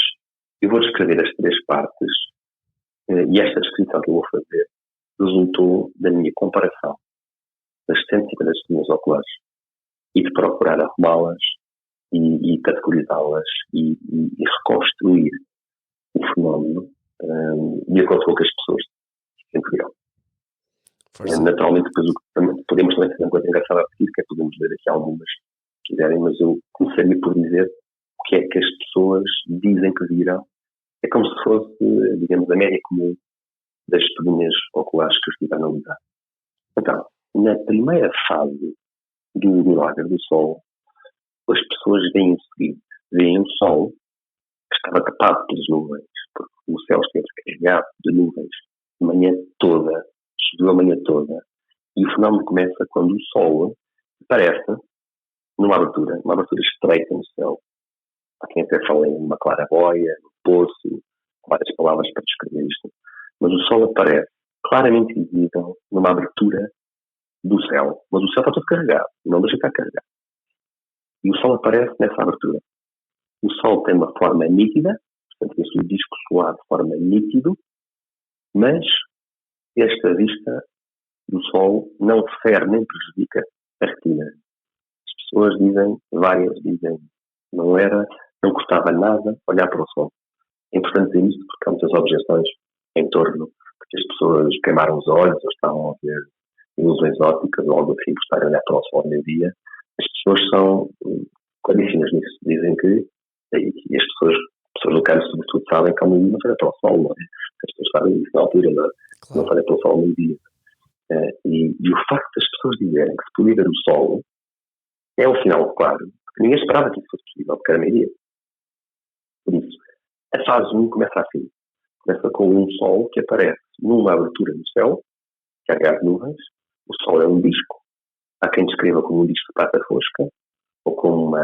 Eu vou descrever as 3 partes e esta descrição que eu vou fazer resultou da minha comparação das 150 testemunhas oculares e de procurar arrumá-las e categorizá-las e reconstruir o fenómeno de acordo com o que as pessoas entenderam. Naturalmente, depois podemos também fazer uma coisa engraçada a seguir, que é podemos ler aqui algumas, se quiserem, mas eu começaria por dizer o que é que as pessoas dizem que viram. É como se fosse, digamos, a média comum das testemunhas oculares que eu estive a analisar. Então, na primeira fase do milagre do sol, as pessoas veem o seguinte: veem o sol que estava tapado pelas nuvens, porque o céu esteve carregado de nuvens a manhã toda, choveu a manhã toda, e o fenómeno começa quando o sol aparece numa abertura estreita no céu. Há quem até fala em uma claraboia, no poço, várias palavras para descrever isto, mas o sol aparece claramente visível numa abertura do céu, mas o céu está todo carregado, não deixa de estar carregado. E o sol aparece nessa abertura. O sol tem uma forma nítida, portanto, esse disco solar de forma nítido, mas esta vista do sol não fere nem prejudica a retina. As pessoas dizem, não custava nada olhar para o sol. É importante dizer isto porque há muitas objeções em torno de que as pessoas queimaram os olhos ou estavam a ver ilusões ópticas ou algo assim por estarem a olhar para o sol ao meio-dia. As pessoas são claríssimas nisso. Dizem que, e as pessoas locais sobretudo sabem que ao meio-dia não olha para o sol, não é? As pessoas sabem isso na altura, não é? Claro. Não olha para o sol ao meio-dia. E o facto das pessoas dizerem que se podia ver o sol é um sinal claro, porque ninguém esperava que isso fosse possível, porque era meio-dia. Por isso, a fase 1 começa assim. Começa com um sol que aparece numa abertura no céu, carregado de nuvens. O sol é um disco. Há quem descreva como um disco de prata fosca, ou como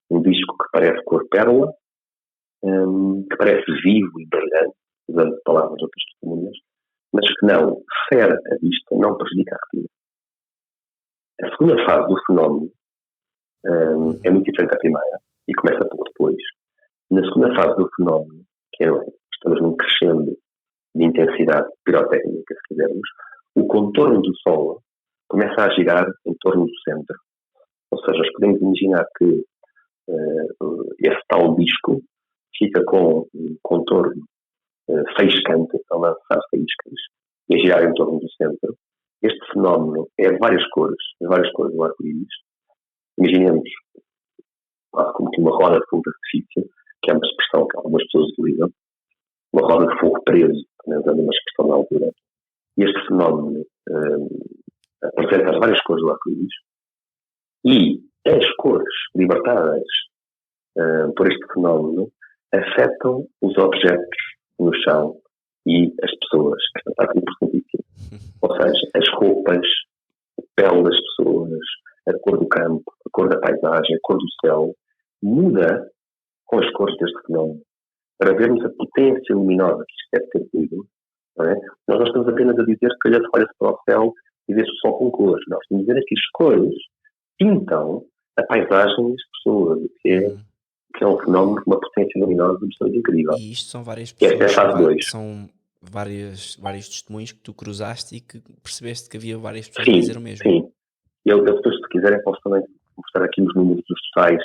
um disco que parece cor pérola, que parece vivo e brilhante, usando palavras de outras testemunhas, mas que não fere a vista, não prejudica a retina. A segunda fase do fenómeno é muito diferente da primeira e começa pouco depois. Na segunda fase do fenómeno, que estamos num crescendo de intensidade pirotécnica, se quisermos, o contorno do Sol começa a girar em torno do centro. Ou seja, nós podemos imaginar que esse tal disco fica com um contorno faiscante, a lançar faíscas e a girar em torno do centro. Este fenómeno é de várias cores do arco-íris. Imaginemos quase como que uma roda de fogo de artifício, que é uma expressão que algumas pessoas utilizam, uma roda de fogo preso, também usando uma expressão na altura. E este fenómeno apresenta as várias cores do arco-íris e as cores libertadas por este fenómeno afetam os objetos no chão e as pessoas. Esta parte é importantíssima. Ou seja, as roupas, a pele das pessoas, a cor do campo, a cor da paisagem, a cor do céu, muda com as cores deste fenómeno. Para vermos a potência luminosa que isto deve ter tido, não é? Nós não estamos apenas a dizer que olha-se para o céu e vê-se o sol com cores. Nós estamos a dizer que as cores pintam a paisagem das pessoas, o que é que é um fenómeno com uma potência luminosa absolutamente incrível. E isto são várias Esta é a pessoas, fase 2. são vários testemunhos que tu cruzaste e que percebeste que havia várias pessoas a Sim, dizer o mesmo. sim. Eu depois, se quiserem, posso também mostrar aqui os números dos totais,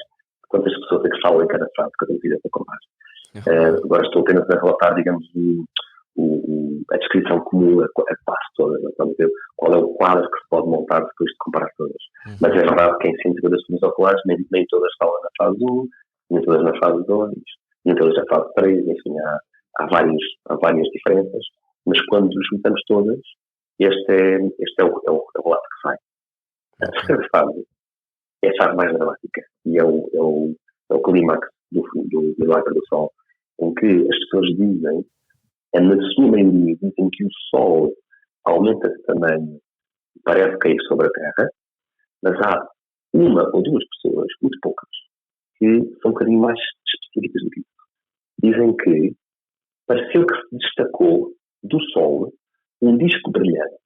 quantas pessoas é que falam em cada frase, que eu tenho vida para contar. Agora estou apenas a relatar, digamos, a descrição comum a quase todas. Vamos ver qual é o quadro que se pode montar depois de comparar todas. Mas é verdade que em 150 estudos oculares nem todas falam na fase 1, nem todas na fase 2, nem todas na fase 3, enfim, há várias diferenças, mas quando juntamos todas, este é o relato que sai. A terceira fase é a fase mais dramática e é o clímax do milagre do Sol, em que as pessoas dizem, na sua maioria, dizem que o Sol aumenta de tamanho e parece cair sobre a Terra, mas há uma ou duas pessoas, muito poucas, que são um bocadinho mais específicas do que isso. Dizem que pareceu que se destacou do Sol um disco brilhante,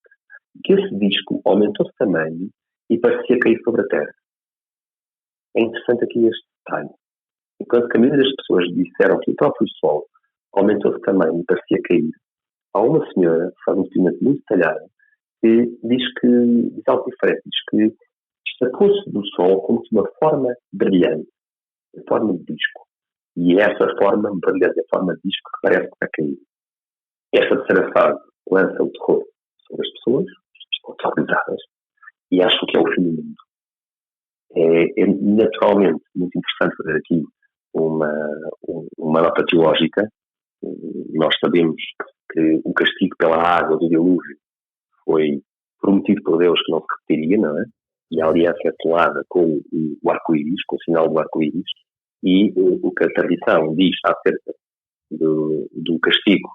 que esse disco aumentou de tamanho e parecia cair sobre a Terra. É interessante aqui este detalhe. Enquanto que a maioria das pessoas disseram que o próprio Sol aumentou de tamanho e parecia cair, há uma senhora que faz um depoimento muito detalhado que diz algo diferente. Diz que destacou-se do Sol como de uma forma brilhante, em forma de disco. E é essa forma brilhante, a forma de disco, que parece que vai cair. Esta terceira fase lança o terror sobre as pessoas, estão terrorizadas, e acho que é o fim do mundo. É naturalmente muito interessante fazer aqui uma nota teológica. Nós sabemos que o castigo pela água do dilúvio foi prometido por Deus que não se repetiria, não é? E a aliança é selada com o arco-íris, com o sinal do arco-íris, e o que a tradição diz acerca do castigo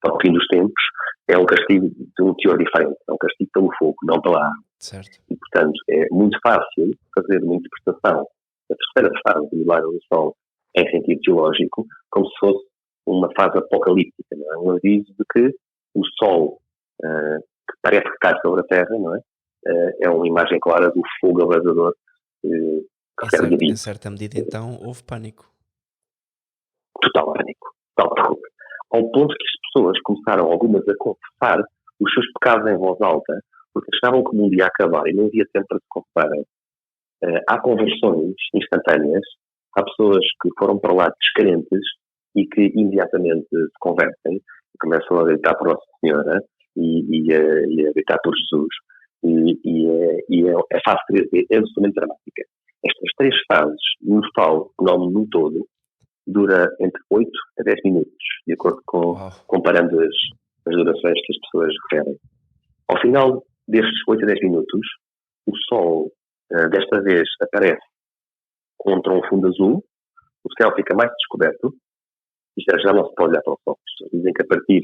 para o fim dos tempos é um castigo de um teor diferente, é um castigo pelo fogo, não pela água. Certo. E, portanto, é muito fácil fazer uma interpretação da terceira fase do milagre do Sol em sentido teológico, como se fosse uma fase apocalíptica, não é? Um aviso de que o Sol, que parece que cai sobre a Terra, não é? É uma imagem clara do fogo abrasador que recebe a vida. Em certa medida, então, houve pânico. Total pânico, total terror. Ao ponto que as pessoas começaram, algumas, a confessar os seus pecados em voz alta, porque achavam que o mundo ia acabar e não havia tempo para se confessarem. Há conversões instantâneas, há pessoas que foram para lá descrentes e que imediatamente se convertem, começam a gritar por Nossa Senhora e a gritar por Jesus. E a fase 3 é absolutamente dramática. Estas três fases, no total, o fenómeno no todo, dura entre 8 a 10 minutos, de acordo com comparando as durações que as pessoas referem. Ao final destes 8 a 10 minutos, o Sol, desta vez, aparece contra um fundo azul, o céu fica mais descoberto, isto já não se pode olhar para o Sol. Dizem que a partir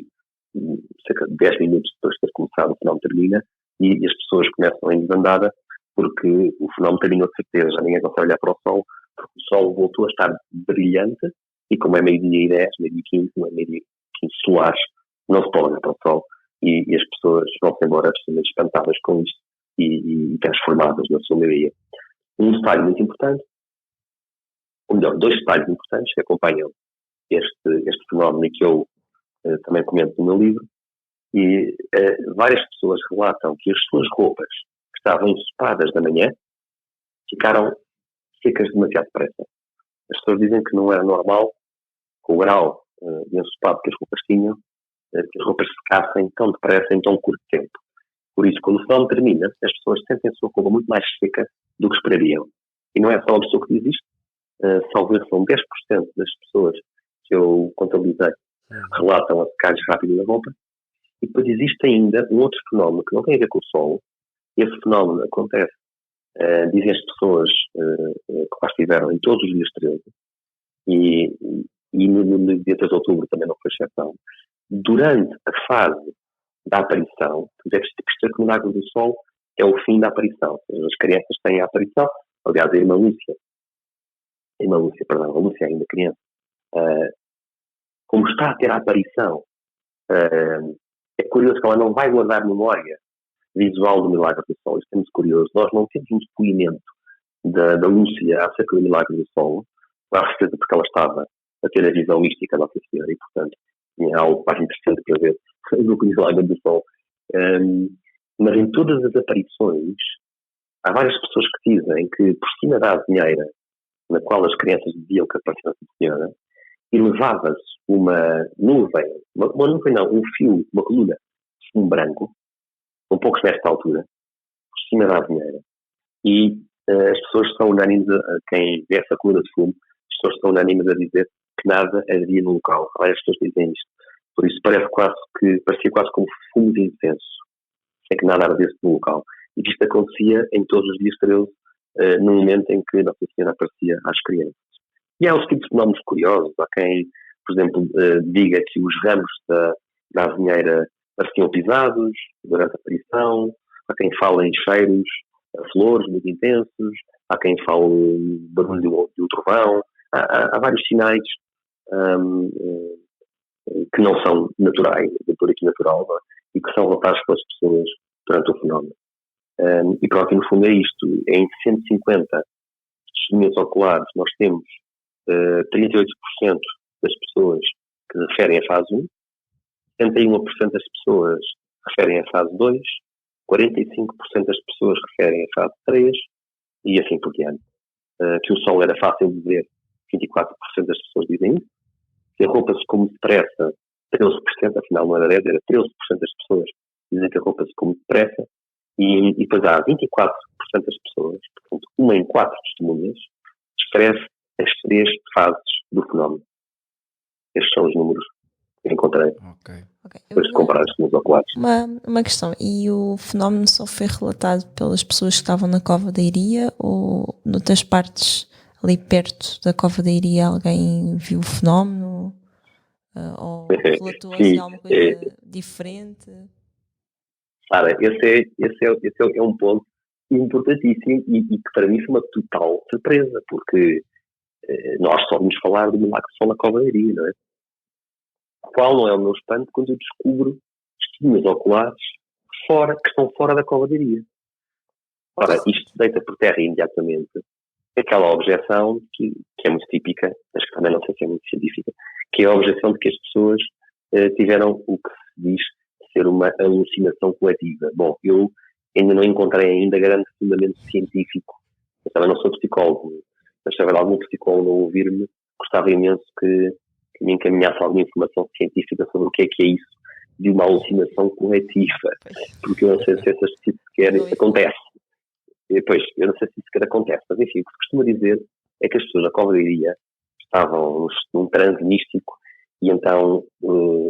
de cerca de 10 minutos depois de ter começado, o fenómeno termina e as pessoas começam em desbandada porque o fenómeno terminou de certeza, já ninguém consegue olhar para o Sol, porque o Sol voltou a estar brilhante e como é meio-dia e 10, meio-dia e 15, não é meio-dia e 15 solares, não se pode olhar para o Sol e as pessoas vão-se embora absolutamente espantadas com isto e transformadas na sua maioria. Um detalhe muito importante, ou melhor, dois detalhes importantes que acompanham este fenómeno e que eu também comento no meu livro, e várias pessoas relatam que as suas roupas que estavam ensopadas da manhã ficaram secas demasiado depressa. As pessoas dizem que não era normal, com o grau de ensopado que as roupas tinham, que as roupas secassem tão depressa em tão curto tempo. Por isso, quando o fenómeno termina, as pessoas sentem a sua roupa muito mais seca do que esperariam. E não é só a pessoa que diz isto, salvo erro, são 10% das pessoas que eu contabilizei relatam a secagem rápida da roupa. E depois existe ainda um outro fenómeno que não tem a ver com o Sol. Esse fenómeno acontece, dizem as pessoas que lá estiveram em todos os dias 13, e no dia 3 de outubro também não foi exceção. Durante a fase da aparição, deve perceber que o milagre do Sol é o fim da aparição. Ou seja, as crianças têm a aparição. Aliás, a irmã Lúcia, ainda criança, como está a ter a aparição, é curioso que ela não vai guardar memória visual do milagre do Sol. Isto é muito curioso. Nós não temos um depoimento da Lúcia acerca do milagre do sol, com certeza porque ela estava a ter a visão mística da Nossa Senhora e, portanto, tinha algo mais interessante para ver do que o milagre do sol. Mas em todas as aparições, há várias pessoas que dizem que por cima da azinheira, na qual as crianças diziam que aparecia Nossa Senhora, e levava-se uma nuvem, uma nuvem não, um fio, uma coluna de fumo branco, um pouco nesta altura, por cima da azinheira. E as pessoas são unânimes, quem vê essa coluna de fumo, as pessoas são unânimes a dizer que nada havia no local. Várias pessoas dizem isto. Por isso parecia quase como fumo de incenso, sem que nada ardesse no local. E isto acontecia em todos os dias 13, no momento em que Nossa Senhora aparecia às crianças. E há os tipos de fenómenos curiosos. Há quem, por exemplo, diga que os ramos da azinheira pareciam pisados durante a aparição. Há quem fala em cheiros a flores muito intensos. Há quem fala em barulho de um trovão. Há vários sinais que não são naturais, de por aqui natural, não é? E que são relatados pelas pessoas durante o fenómeno. E pronto, no fundo é isto. Em 150 testemunhas oculares nós temos 38% das pessoas que referem a fase 1, 71% das pessoas referem a fase 2, 45% das pessoas referem a fase 3 e assim por diante. Que o sol era fácil de ver, 24% das pessoas dizem isso. Que arroupa-se como depressa, 13%, afinal não era 10, era 13% das pessoas dizem que arroupa-se como depressa. E depois há 24% das pessoas, portanto, 1 em 4 testemunhas, descreve as 3 fases do fenómeno. Estes são os números que encontrei. Depois de comparar os testemunhos oculares. Uma questão, e o fenómeno só foi relatado pelas pessoas que estavam na Cova da Iria ou noutras partes ali perto da Cova da Iria alguém viu o fenómeno? Ou relatou assim alguma coisa diferente? Sara, esse é um ponto importantíssimo e que para mim foi uma total surpresa, porque nós só ouvimos falar do milagre do sol na Cova da Iria, não é? Qual não é o meu espanto quando eu descubro testemunhas oculares que estão fora da Cova da Iria? Ora, isto deita por terra imediatamente aquela objeção que é muito típica, mas que também não sei se é muito científica, que é a objeção de que as pessoas tiveram o que se diz ser uma alucinação coletiva. Bom, eu ainda não encontrei ainda grande fundamento científico. Eu também não sou psicólogo, mas se houver algum psicólogo a ouvir-me, gostava imenso que me encaminhasse alguma informação científica sobre o que é isso de uma alucinação coletiva. Porque eu não sei se esse tipo sequer acontece. Pois, eu não sei se isso sequer acontece, mas enfim, o que se costuma dizer é que as pessoas da Cova da Iria estavam num transe místico e então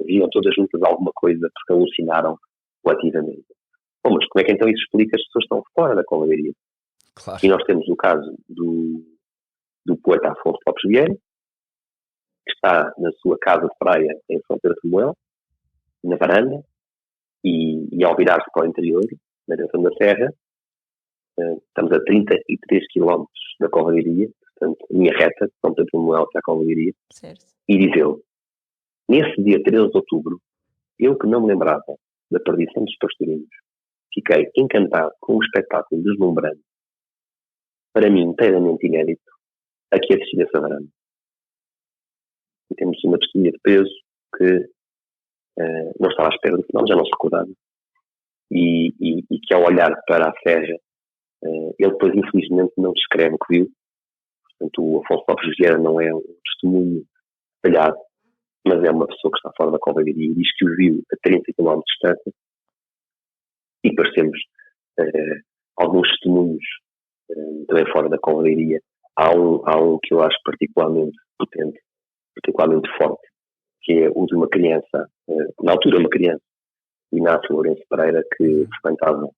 viam todas juntas alguma coisa porque alucinaram coletivamente. Bom, mas como é que então isso explica as pessoas que estão fora da Cova da Iria? Claro. E nós temos o caso do poeta Afonso Lopes Vieira, que está na sua casa de praia em Fronteira de Moel, na varanda, e ao virar-se para o interior, na direção da serra, estamos a 33 km da Cova da Iria, portanto, linha reta, de Fronteira de Moel até a Cova da Iria, e diz ele: nesse dia 13 de outubro, eu que não me lembrava da perdição dos pastorinhos, fiquei encantado com um espetáculo deslumbrante, para mim inteiramente inédito, a que assisti dessa varanda. E temos uma testemunha de peso que não estava à espera do final, já não se recordava, e que ao olhar para a serra, ele depois infelizmente não descreve o que viu. Portanto, o Afonso Lopes Vieira não é um testemunho detalhado, mas é uma pessoa que está fora da Cova da Iria e diz que o viu a 30 km de distância. E depois temos alguns testemunhos também fora da Cova da Iria. Há um que eu acho particularmente potente, particularmente forte, que é o de uma criança, na altura uma criança, Inácio Lourenço Pereira, que frequentava a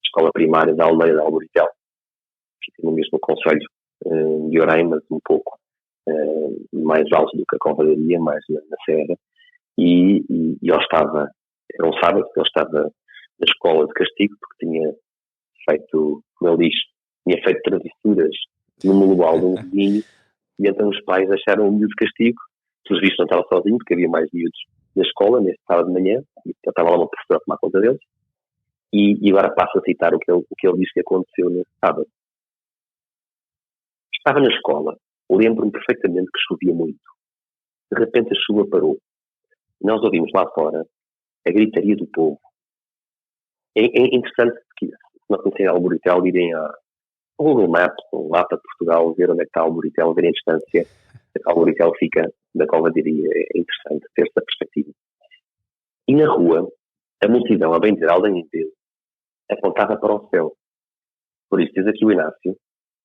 escola primária da aldeia de Alboritel, fica no mesmo concelho de Orem, mas um pouco mais alto do que a Cova da Iria, mais na serra, e ele estava, era um sábado, ele estava na escola de castigo, porque tinha feito, como ele diz, tinha feito travessuras no manual de um vizinho, e então os pais acharam um miúdo de castigo, pelos vistos não estava sozinho, porque havia mais miúdos na escola, nesse sábado de manhã, e estava lá uma professora a tomar conta deles, e agora passo a citar o que ele diz que aconteceu nesse sábado. Estava na escola, lembro-me perfeitamente que chovia muito. De repente a chuva parou. Nós ouvimos lá fora a gritaria do povo. É interessante que, se não conhecerem Alburitel, irem a Google Maps, ou lá para Portugal, ver onde é que está Alburitel, ver em distância. Alburitel fica da Cova de Iria. É interessante ter essa perspectiva. E na rua, a multidão, a bem dizer, além dele, apontava para o céu. Por isso, diz aqui o Inácio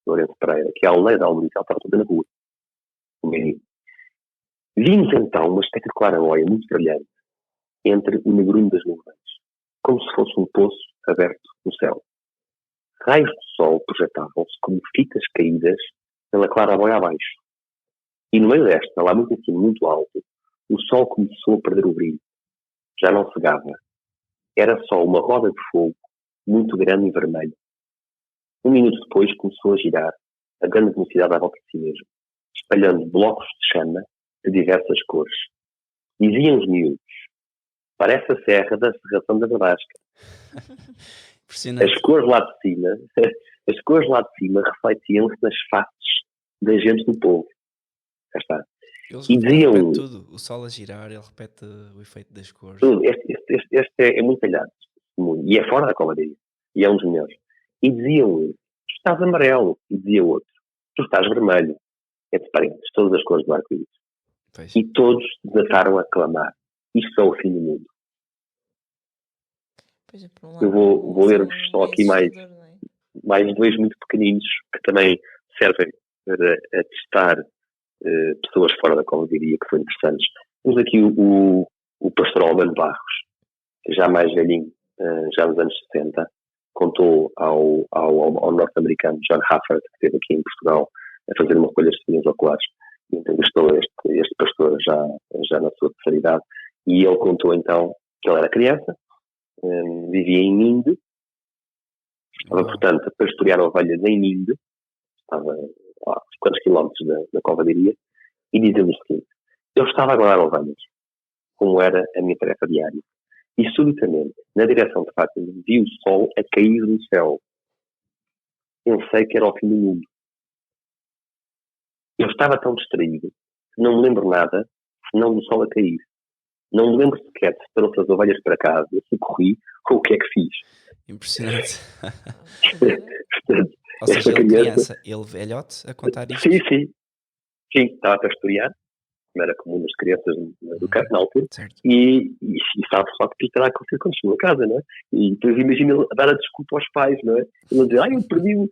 Lourenço Pereira, que a aldeia da Alburitel estava toda na rua. O menino. Vimos então uma espetacular arvoia muito brilhante entre o negrume das nuvens, como se fosse um poço aberto no céu. Raios do sol projetavam-se como fitas caídas pela claraboia abaixo. E no meio desta, lá muito acima, muito alto, o sol começou a perder o brilho. Já não cegava. Era só uma roda de fogo, muito grande e vermelha. Um minuto depois começou a girar, a grande velocidade à volta de si mesmo, espalhando blocos de chama de diversas cores. Diziam os miúdos: parece a serra da Serração da Verdasca. As cores lá de cima, as cores lá de cima refletiam-se nas faces da gente do povo. Já está. E diziam tudo, o sol a girar, ele repete o efeito das cores. Tudo. Este é muito talhado. E é fora da covardia. E é um dos melhores. E diziam: tu estás amarelo. E dizia outro: tu estás vermelho. Entre parênteses, todas as cores do arco-íris. E todos desataram a clamar: isto é o fim do mundo. Eu vou ler-vos só aqui mais dois muito pequeninos que também servem para testar pessoas fora da covardia, que são interessantes. Temos aqui o pastor Albano Barros, que já mais velhinho, já nos anos 60, contou ao norte-americano John Hafford, que esteve aqui em Portugal a fazer uma recolha de testemunhos oculares, e entrevistou este pastor já na sua terceira idade, e ele contou então que ele era criança, vivia em Minde, estava portanto a pastorear ovelhas em Minde, estava a quantos quilómetros da Cova de Iria, e dizia-me o seguinte: eu estava a guardar ovelhas, como era a minha tarefa diária, e subitamente, na direção de Fátima, vi o sol a cair do céu. Pensei que era o fim do mundo. Eu estava tão distraído que não me lembro nada senão do sol a cair. Não me lembro sequer se trouxe as ovelhas para casa, se corri ou o que é que fiz. Impressionante. Portanto, ou seja, ele criança, ele velhote a contar isto? Sim, estava a pastorear, como era comum nas crianças do campo na altura, e sabe só que terá acontecido quando chegou a casa, não é? E depois imagina ele dar a desculpa aos pais, não é? Ele dizer: eu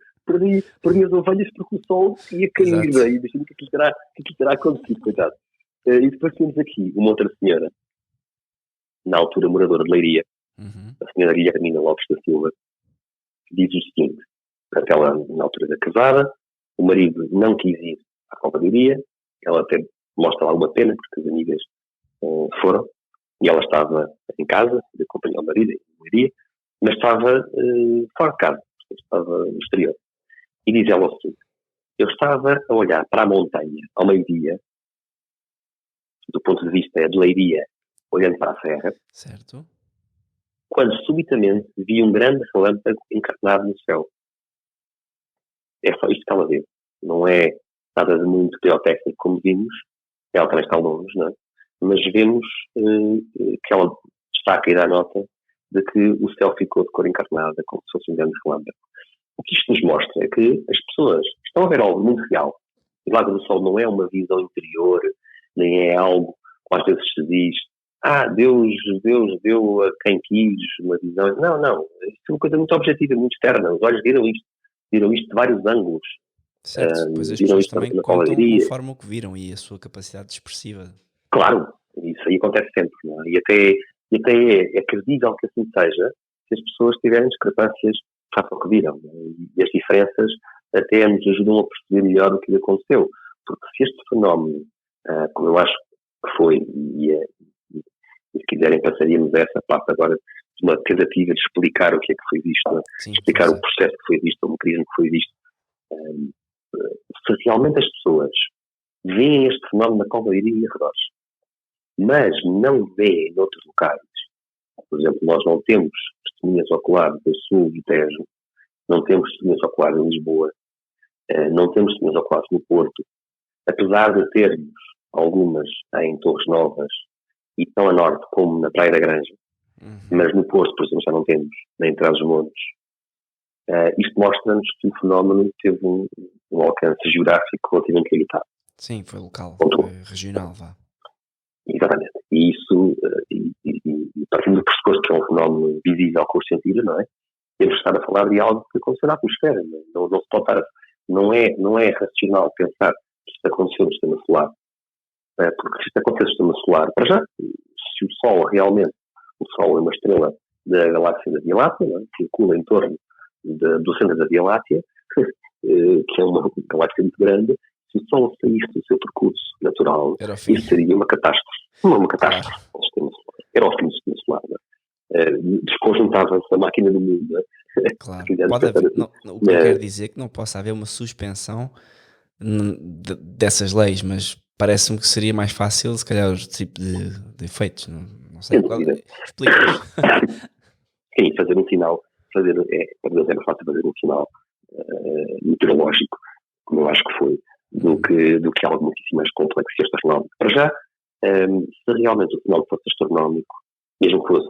perdi as ovelhas porque o sol ia cair, não é? E imagina que aquilo terá acontecido, coitado. E depois temos aqui uma outra senhora, na altura moradora de Leiria, a senhora Guilhermina Lopes da Silva, que diz o seguinte: ela na altura era casada, o marido não quis ir à Cova de Iria, ela até mostra lá alguma pena porque as amigas foram, e ela estava em casa, de acompanhar o marido em Leiria, mas estava fora de casa, estava no exterior. E diz ela o seguinte: eu estava a olhar para a montanha ao meio-dia, do ponto de vista de Leiria, olhando para a serra, certo, quando subitamente vi um grande relâmpago encarnado no céu. É só isto que ela vê. Não é nada de muito pirotécnico como vimos. Ela também está longe, não é? Mas vemos que ela destaca e dá nota de que o céu ficou de cor encarnada, como se fosse um grande relâmpago. O que isto nos mostra é que as pessoas estão a ver algo muito real. O Milagre do Sol não é uma visão interior, nem é algo que às vezes se diz: Deus deu a quem quis uma visão. Não. Isto é uma coisa muito objetiva, muito externa. Os olhos viram isto de vários ângulos. Certo, pois as pessoas também contam conforme o que viram e a sua capacidade expressiva. Claro, isso aí acontece sempre, não é? E até é credível que assim seja, se as pessoas tiverem discrepâncias face ao que viram. Não é? E as diferenças até nos ajudam a perceber melhor o que aconteceu. Porque se este fenómeno, como eu acho que foi, e se quiserem passaríamos essa parte agora de uma tentativa de explicar o que é que foi visto, não é? Sim, explicar o processo que foi visto, o mecanismo que foi visto. Se realmente as pessoas veem este fenómeno na Cova de Iria e arredores, mas não veem em outros locais, por exemplo, nós não temos testemunhas oculares do sul do Tejo, não temos testemunhas oculares em Lisboa, Não temos testemunhas oculares no Porto, apesar de termos algumas em Torres Novas e tão a norte como na Praia da Granja, mas no Porto, por exemplo, já não temos, nem em Trás-os-Montes. Isto mostra-nos que o fenómeno teve um alcance geográfico relativamente limitado. Sim, foi local, foi regional, vá. Exatamente. E isso, partindo do pressuposto que é um fenómeno visível com os sentidos, não é? Temos que estar a falar de algo que aconteceu na atmosfera. Não se pode estar, não é racional pensar que isto aconteceu no sistema solar. Porque se isto acontece no sistema solar, para já, se o Sol é uma estrela da galáxia da Via Láctea, não é? Circula em torno do centro da Via Láctea, que é uma galáxia muito grande. Se o Sol saísse do seu percurso natural, isso seria uma catástrofe. Uma catástrofe para o sistema solar. Era o fim do sistema solar. Desconjuntava-se a máquina do mundo. Claro. Pode haver, o que eu quero dizer é que não possa haver uma suspensão dessas leis, mas parece-me que seria mais fácil, se calhar, os tipos de efeitos. Não sei. Explica-nos. Sim, fazer um sinal. Para Deus é mais fácil fazer um sinal meteorológico, como eu acho que foi, do que algo muitíssimo mais complexo e astronómico. Para já, se realmente o sinal fosse astronómico, mesmo que fosse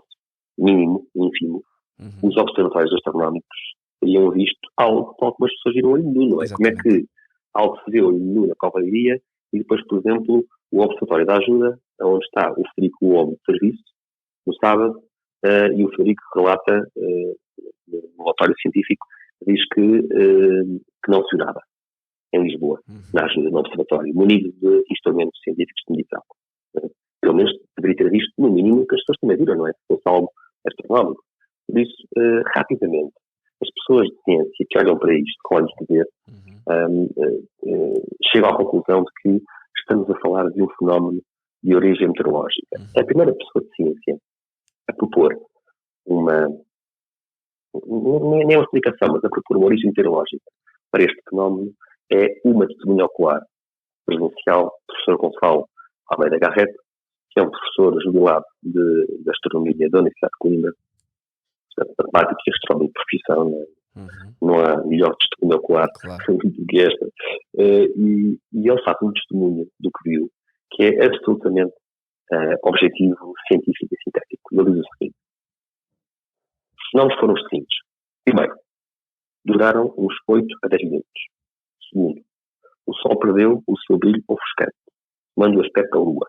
mínimo, ínfimo, os observatórios astronómicos teriam visto algo que algumas pessoas viram olho nu, não é? Exatamente. Como é que algo se vê olho nu na Cova da Iria e depois, por exemplo, o Observatório da Ajuda, onde está o Frederico Gomes de serviço, no sábado, e o Frederico relata, no relatório científico, diz que não se viu nada em Lisboa, na Ajuda, no Observatório, munido de instrumentos científicos de medição. Pelo menos deveria ter visto, no mínimo, que as pessoas também viram, não é? Se fosse algo astronómico. Por isso, rapidamente, as pessoas de ciência que olham para isto com olhos de ver, chegam à conclusão de que estamos a falar de um fenómeno de origem meteorológica. É a primeira pessoa de ciência a propor nem uma explicação, mas a propor uma origem meteorológica para este fenómeno é uma testemunha ocular presencial, o professor Gonçalo Almeida Garrett, que é um professor jubilado de astronomia da Universidade de Coimbra, matemático e astrónomo de profissão, não há melhor testemunho ocular do que esta. E ele faz um testemunho do que viu, que é absolutamente objetivo, científico e sintético. Ele diz o seguinte: os fenómenos foram os seguintes. Primeiro, duraram uns 8 a 10 minutos. Segundo, o Sol perdeu o seu brilho ofuscante, tomando o aspecto da Lua,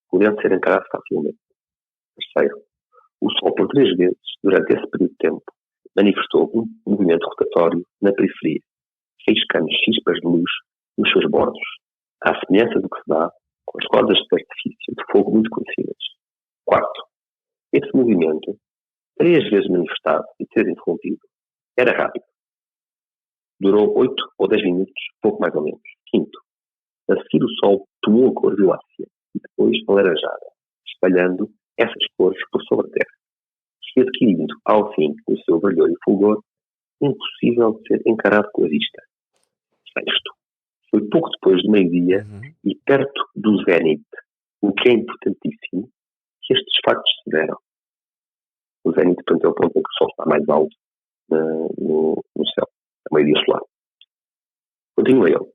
podendo ser encarado facilmente. Terceiro, o Sol por 3 vezes, durante esse período de tempo, manifestou um movimento rotatório na periferia, riscando chispas de luz nos seus bordos, à semelhança do que se dá com as cordas de artifício de fogo muito conhecidas. Quarto, esse movimento, 3 vezes manifestado e 3 interrompido, era rápido. Durou 8 ou 10 minutos, pouco mais ou menos. Quinto, a seguir o Sol tomou a cor violácea e depois alaranjada, espalhando essas cores por sobre a Terra, e adquirindo, ao fim, o seu brilhor e fulgor, impossível de ser encarado com a vista. Sexto, foi pouco depois do meio-dia e perto do zénite, o que é importantíssimo, que estes factos se deram. O zénite, portanto, é o ponto em que o Sol está mais alto no céu, a meio-dia solar. Continua ele.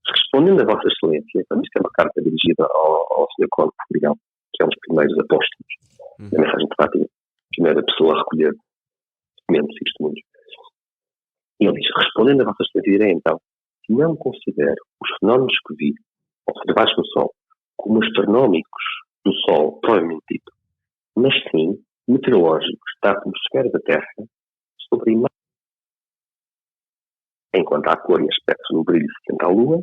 Respondendo a Vossa Excelência, então, isto é uma carta dirigida ao Sr. Conde de Portugal, que é um dos primeiros apóstolos da mensagem de Fátima, a primeira pessoa a recolher documentos e testemunhos. E ele diz: respondendo a Vossa Excelência, direi então que não considero os fenómenos que vi, observados no Sol, como astronómicos do Sol, provavelmente dito, mas sim meteorológicos da atmosfera da Terra sobre a imagem, enquanto à cor e aspecto do brilho semelhante à Lua,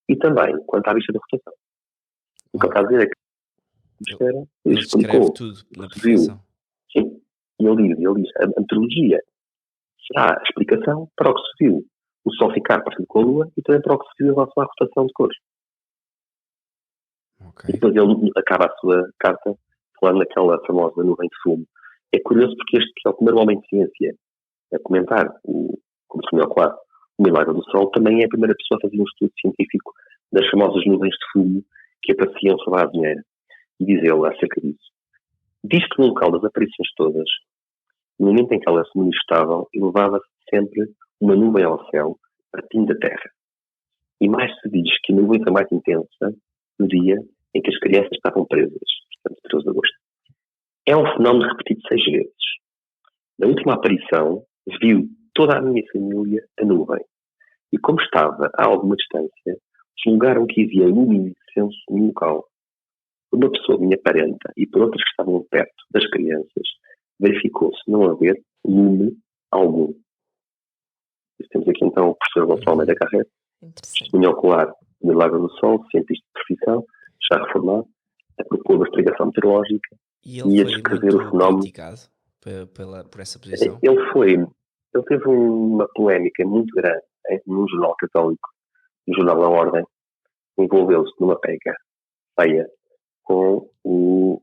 e também quanto à vista da rotação. O que ele está a dizer é que a atmosfera explicou tudo na perfeição. Sim, e ele diz, a meteorologia será a explicação para o que se viu o Sol ficar parecido com a Lua e também para o que se viu em relação à rotação de cores. Okay. E depois ele acaba a sua carta falando naquela famosa nuvem de fumo. É curioso porque este que é o primeiro homem de ciência a comentar, como se me ocorre, o milagre do Sol, também é a primeira pessoa a fazer um estudo científico das famosas nuvens de fumo que apareciam sobre a Azinheira. E diz ele acerca disso: diz que no local das aparições todas, no momento em que elas se manifestavam, elevava-se sempre uma nuvem ao céu, partindo da Terra. E mais se diz que a nuvem foi mais intensa no dia em que as crianças estavam presas, portanto, 13 de agosto. É um fenómeno repetido 6 vezes. Na última aparição, viu toda a minha família a nuvem. E como estava a alguma distância, julgaram que havia lume incenso no local. Por uma pessoa minha parenta e por outras que estavam perto das crianças, verificou-se não haver lume algum. Temos aqui então o professor Gonçalo Almeida Carreto, testemunho ocular do Milagre do Sol, cientista de profissão, já reformado, a propor uma explicação meteorológica E a descrever o fenómeno. criticado por essa posição? Ele teve uma polémica muito grande num jornal católico, no jornal A Ordem, envolveu-se numa pega feia com o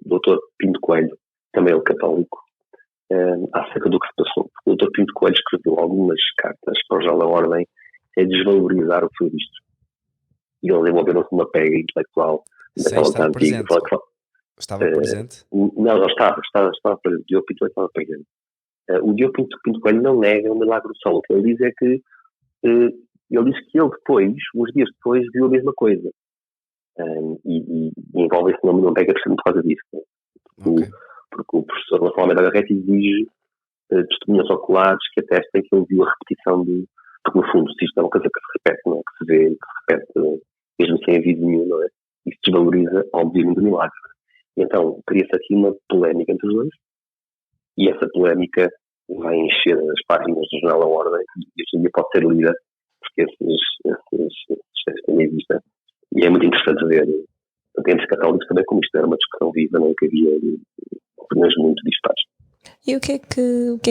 Dr. Pinto Coelho, também ele católico, acerca do que se passou. O Dr. Pinto Coelho escreveu algumas cartas para o jornal A Ordem a desvalorizar o que foi visto. E eles envolveram-se numa pega intelectual Sem estar presente. Estava presente? Não estava presente. O Diogo Pinto Coelho estava presente. O Diogo Pinto Coelho não nega o milagre do sol. O que ele diz é que ele diz que ele depois, uns dias depois, viu a mesma coisa. E envolve esse nome, não pega por causa disso. Okay. Porque o professor Gonçalo Almeida Garrett exige testemunhas oculares que atestem que ele viu a repetição de. Porque, no fundo, se isto é uma coisa que se repete, não é? Que se vê, que se repete, mesmo sem aviso nenhum, não é? Isso desvaloriza, obviamente, o milagre. E então, cria-se aqui uma polémica entre os dois, e essa polémica vai encher as páginas do jornal A Ordem, e hoje em dia pode ser lida, porque esses textos também existem. E é muito interessante ver, entre católicos também, como isto era uma discussão viva, não é? Que havia opiniões muito dispares. E o que é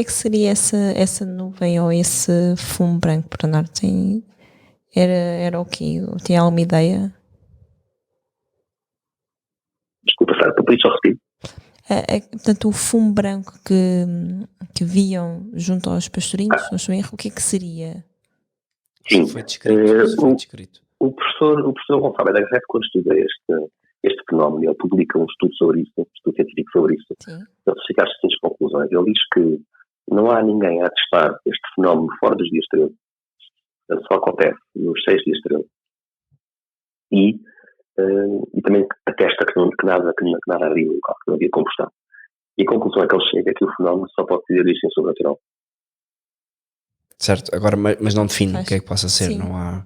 que seria essa nuvem ou esse fumo branco, Bernardo? Era o quê? Tinha alguma ideia? Desculpa, Sara, por isso só repito. Portanto, o fumo branco que viam junto aos pastorinhos, o que é que seria? Sim, foi descrito. O professor Gonçalo Almeida Garrett, quando estuda este fenómeno, ele publica um estudo sobre isso, um estudo científico sobre isso. Sim. Ele chega às seguintes conclusões. Ele diz que não há ninguém a atestar este fenómeno fora dos dias 13. Ele só acontece nos 6 dias 13. E também atesta que nada havia no local, que não havia combustão. E a conclusão é que ele chega que o fenómeno só pode ter origem sobrenatural. Certo, agora, mas não define o que é que possa ser, não há...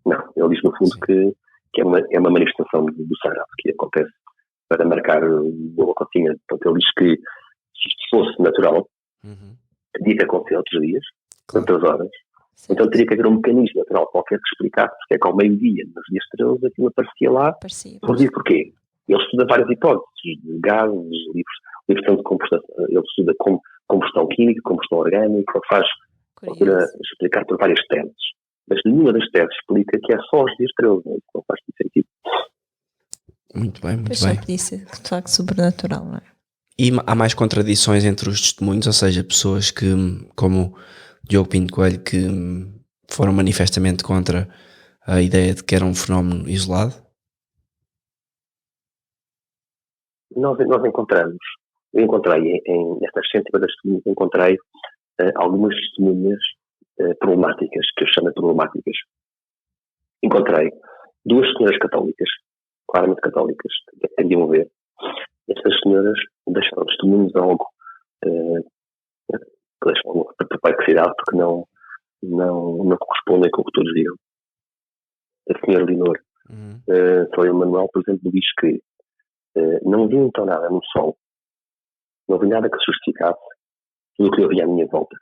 Não, ele diz no fundo que é uma manifestação do sagrado que acontece para marcar o continente. Portanto, ele diz que se isto fosse natural, teria que acontecer outros dias, tantas horas, então teria que haver um mecanismo natural qualquer que explicasse porque é que ao meio-dia, nos dias 13, aquilo aparecia lá. Porquê? Ele estuda várias hipóteses de gases, livros de combustão. Ele estuda combustão química, combustão orgânica, procura explicar por várias teses. Mas nenhuma das teses explica que é só os dias 13, não faz sentido. Muito bem. Só podia ser, de facto, sobrenatural, não é? E há mais contradições entre os testemunhos, ou seja, pessoas que, como Diogo Pinto Coelho, que foram manifestamente contra a ideia de que era um fenómeno isolado? Nós encontramos, eu encontrei nestas 150 testemunhas, encontrei algumas testemunhas problemáticas, que eu chamo de problemáticas. Encontrei 2 senhoras católicas, claramente católicas, que atendiam a ver. Estas senhoras deixaram testemunhos algo deixam perplexidade porque não correspondem com o que todos digam. A senhora Linor Soleil Manuel, por exemplo, diz que não vi então nada no sol, não vi nada que justificasse tudo o que eu vi à minha volta.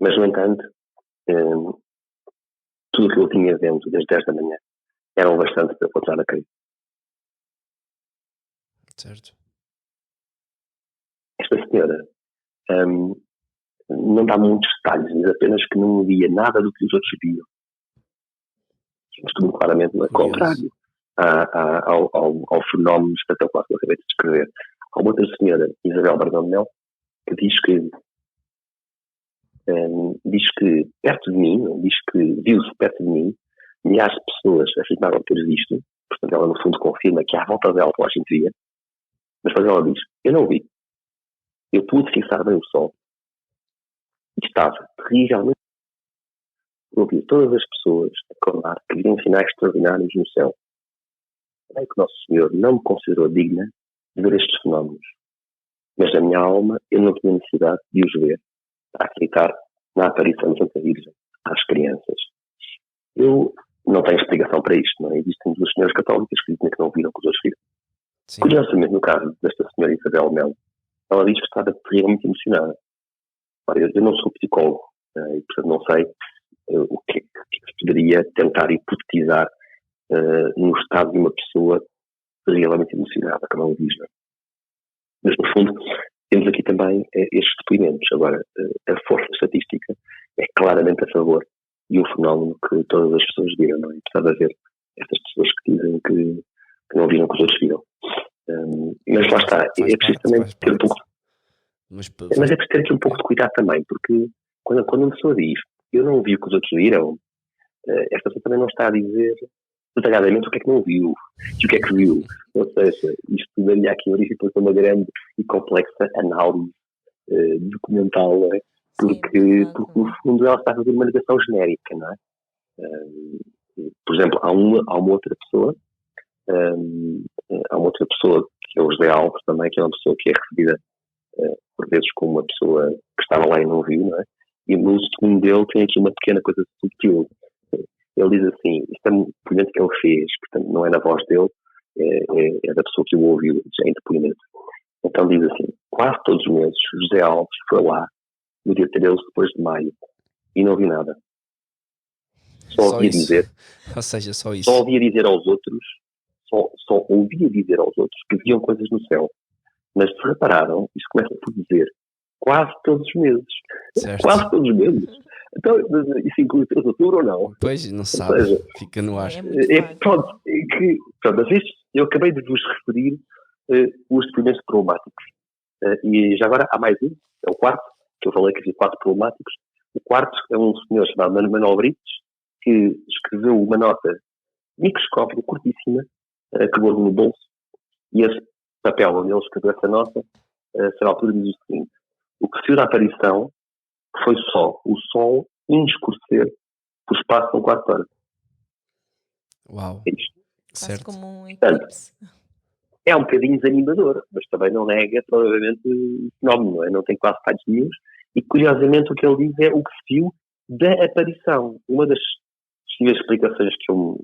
Mas, no entanto, tudo o que eu tinha vendo desde 10 da manhã eram bastante para eu continuar a crer. Certo. Esta senhora não dá muitos detalhes, diz apenas que não via nada do que os outros viam. Isto muito claramente é contrário ao fenómeno espetacular que eu acabei de descrever. Há uma outra senhora, Isabel Bernardo Mel, que diz que perto de mim, diz que viu-se perto de mim, milhares de pessoas afirmaram ter visto, portanto ela no fundo confirma que à volta dela toda a gente via, mas depois ela diz, eu não vi, eu pude fixar bem o sol e estava terrivelmente, ouvir todas as pessoas declarar que viam sinais extraordinários no céu. É que Nosso Senhor não me considerou digna de ver estes fenómenos. Mas na minha alma eu não tinha necessidade de os ver, a acreditar na aparição de Santa Virgem às crianças. Eu não tenho explicação para isto, não é? Existem duas senhoras católicas que dizem que não viram que os outros viram. Sim. Curiosamente, no caso desta senhora Isabel Melo, ela diz que estava terrivelmente emocionada. Ora, eu não sou psicólogo, e portanto não sei o que é que poderia tentar hipotetizar no estado de uma pessoa terrivelmente emocionada, como ela diz, não é? Mas, no fundo, temos aqui também estes depoimentos. Agora, a força estatística é claramente a favor de um fenómeno que todas as pessoas viram, não é? Apesar de haver estas pessoas que dizem que não viram que os outros viram. Mas lá está, é preciso também ter um pouco... Mas é preciso ter aqui um pouco de cuidado também, porque quando uma pessoa diz eu não vi o que os outros viram, esta pessoa também não está a dizer detalhadamente o que é que não viu e o que é que viu. Ou seja, isto daria aqui origem para uma grande e complexa análise documental, não é? Porque no fundo ela está a fazer uma negação genérica, não é? Por exemplo, há uma outra pessoa, que é o José Alves também, que é uma pessoa que é recebida por vezes como uma pessoa que estava lá e não viu, não é? E no testemunho dele tem aqui uma pequena coisa subtil. Ele diz assim, isto é um depoimento que ele fez, portanto não é na voz dele, é da pessoa que o ouviu, já em depoimento. Então diz assim, quase todos os meses José Alves foi lá no dia 13 depois de maio e não viu nada. Só ouvia dizer, ou seja, só isso. Só ouvia dizer aos outros, só ouvia dizer aos outros que viam coisas no céu. Mas se repararam, isto começa por dizer quase todos os meses. Certo. Quase todos os meses. Então, isso inclui 3 de outubro ou não? Pois, não sabe. Seja, fica no ar. Pronto, às vezes eu acabei de vos referir os depoimentos problemáticos. E já agora há mais um, é o quarto, que eu falei que havia 4 problemáticos. O quarto é um senhor chamado Manuel Brites, que escreveu uma nota microscópica, curtíssima, que guardou no bolso, e esse papel onde ele escreveu essa nota, a certa altura diz o seguinte: o que se viu da aparição foi só o Sol escurecer por espaço de um quarto de hora. Uau. É isto. Quase como um eclipse. É um bocadinho desanimador, mas também não nega provavelmente o fenómeno, não é? Não tem quase detalhes nenhums. E curiosamente o que ele diz é o que se viu da aparição. Uma das possíveis explicações que eu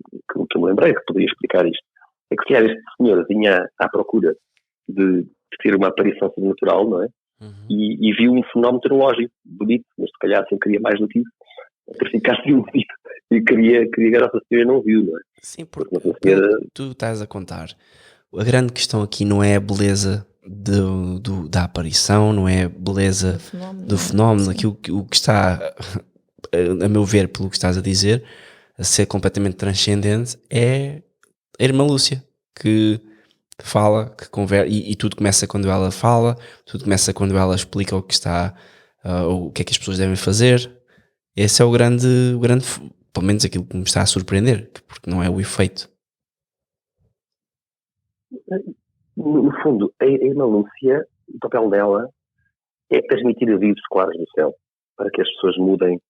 me lembrei, que poderia explicar isto, é que se calhar este senhor vinha à procura de ter uma aparição sobrenatural, não é? Uhum. E viu um fenómeno meteorológico bonito, mas se calhar assim queria mais do que isso, para ficar bonito, e queria que a Nossa Senhora não viu, não é? Sim, porque Senhora... tu estás a contar, a grande questão aqui não é a beleza da aparição, não é a beleza do fenómeno, aqui o que está, a meu ver, pelo que estás a dizer, a ser completamente transcendente, é a Irmã Lúcia, que fala, que conversa, e tudo começa quando ela fala, tudo começa quando ela explica o que está, o que é que as pessoas devem fazer. Esse é o grande, pelo menos aquilo que me está a surpreender, porque não é o efeito. No fundo, a Irmã Lúcia, o papel dela é transmitir avisos claros do céu, para que as pessoas mudem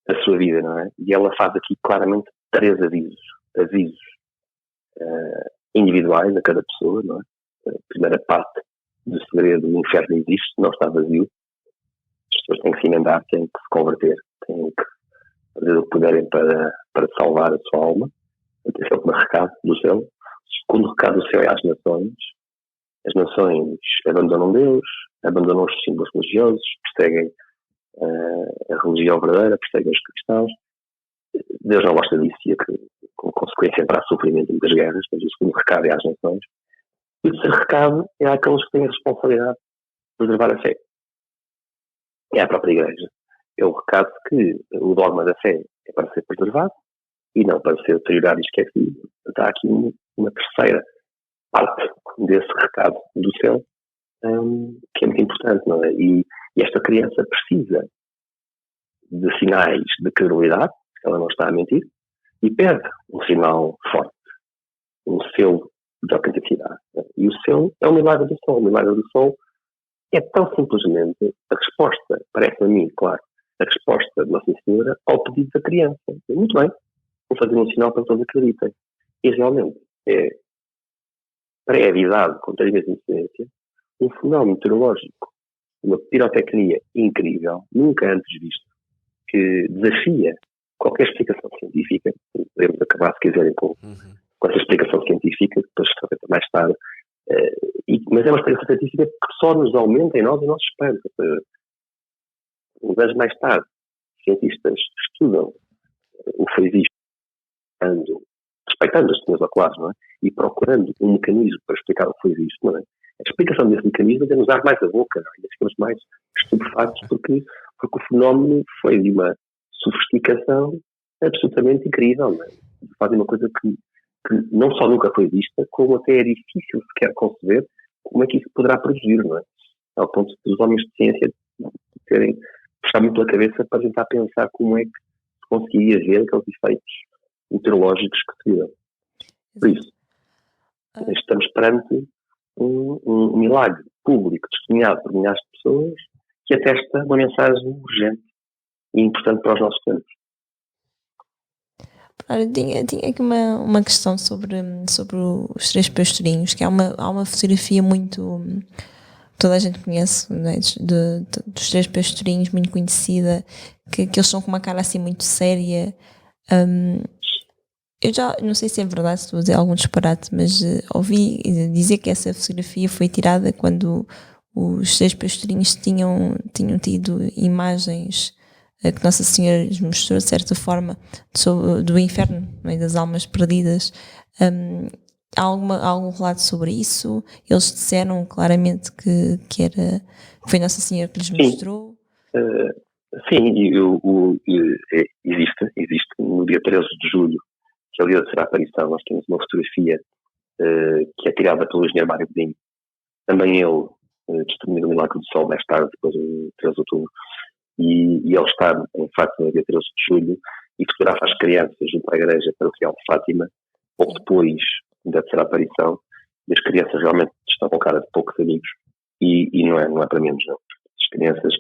a sua vida, não é? E ela faz aqui claramente 3 avisos individuais a cada pessoa, não é? A primeira parte do segredo do inferno existe, não está vazio. As pessoas têm que se emendar, têm que se converter, têm que fazer o que puderem para salvar a sua alma. Esse é o primeiro recado do céu. O segundo recado do céu é às nações. As nações abandonam Deus, abandonam os símbolos religiosos, perseguem a religião verdadeira, perseguem os cristãos. Deus não gosta disso e como consequência haverá sofrimento e muitas guerras, mas o segundo recado é às nações. E o terceiro recado é àqueles que têm a responsabilidade de preservar a fé. É a própria Igreja. É o recado que o dogma da fé é para ser preservado e não para ser deteriorado e esquecido. Está aqui uma terceira parte desse recado do céu que é muito importante, não é? E esta criança precisa de sinais de credibilidade, ela não está a mentir, e pede um sinal forte, um selo de autenticidade. E o selo é o milagre do sol. O milagre do sol é tão simplesmente a resposta, parece a mim, claro, a resposta de Nossa Senhora ao pedido da criança. Muito bem, vou fazer um sinal para que todos acreditem. E realmente é pré-avisado, com 3 meses de incidência, um fenómeno meteorológico, uma pirotecnia incrível, nunca antes visto, que desafia qualquer explicação científica. Podemos acabar, se quiserem, com essa explicação científica, depois mais tarde. Mas é uma explicação científica que só nos aumenta em nós o nosso espanto. Uns anos mais tarde, cientistas estudam o que foi visto, respeitando as testemunhas oculares, não é? E procurando um mecanismo para explicar o que foi visto, não é? A explicação desse mecanismo é nos dar mais a boca, não é? E ficamos mais estupefactos porque o fenómeno foi de uma sofisticação absolutamente incrível, não é? Fazem uma coisa que não só nunca foi vista, como até é difícil sequer conceber como é que isso poderá produzir, não é? Ao ponto dos homens de ciência terem puxar muito pela cabeça para tentar pensar como é que se conseguiria ver aqueles efeitos meteorológicos que se viram. Por isso, estamos perante um milagre público testemunhado por milhares de pessoas que atesta uma mensagem urgente e importante para os nossos tempos. Tinha aqui uma questão sobre os 3 pastorinhos, que há uma fotografia muito... toda a gente conhece, né, dos 3 pastorinhos, muito conhecida, que eles são com uma cara assim muito séria. Eu já não sei se é verdade, se estou a dizer algum disparate, mas ouvi dizer que essa fotografia foi tirada quando os 3 pastorinhos tinham tido imagens que Nossa Senhora lhes mostrou, de certa forma, do inferno, não é, das almas perdidas. Há algum relato sobre isso? Eles disseram claramente que foi Nossa Senhora que lhes mostrou? Sim, existe. No dia 13 de julho, que é o dia da terceira aparição, nós temos uma fotografia que é tirada pelo engenheiro Mário Godinho. Também ele testemunha do Milagre do Sol mais tarde, depois do 13 de outubro. E ele está, em Fátima, no dia 13 de julho, e fotografa as crianças junto à igreja paroquial de Fátima, pouco depois da terceira aparição, e as crianças realmente estão com cara de poucos amigos, e não é para menos, não. As crianças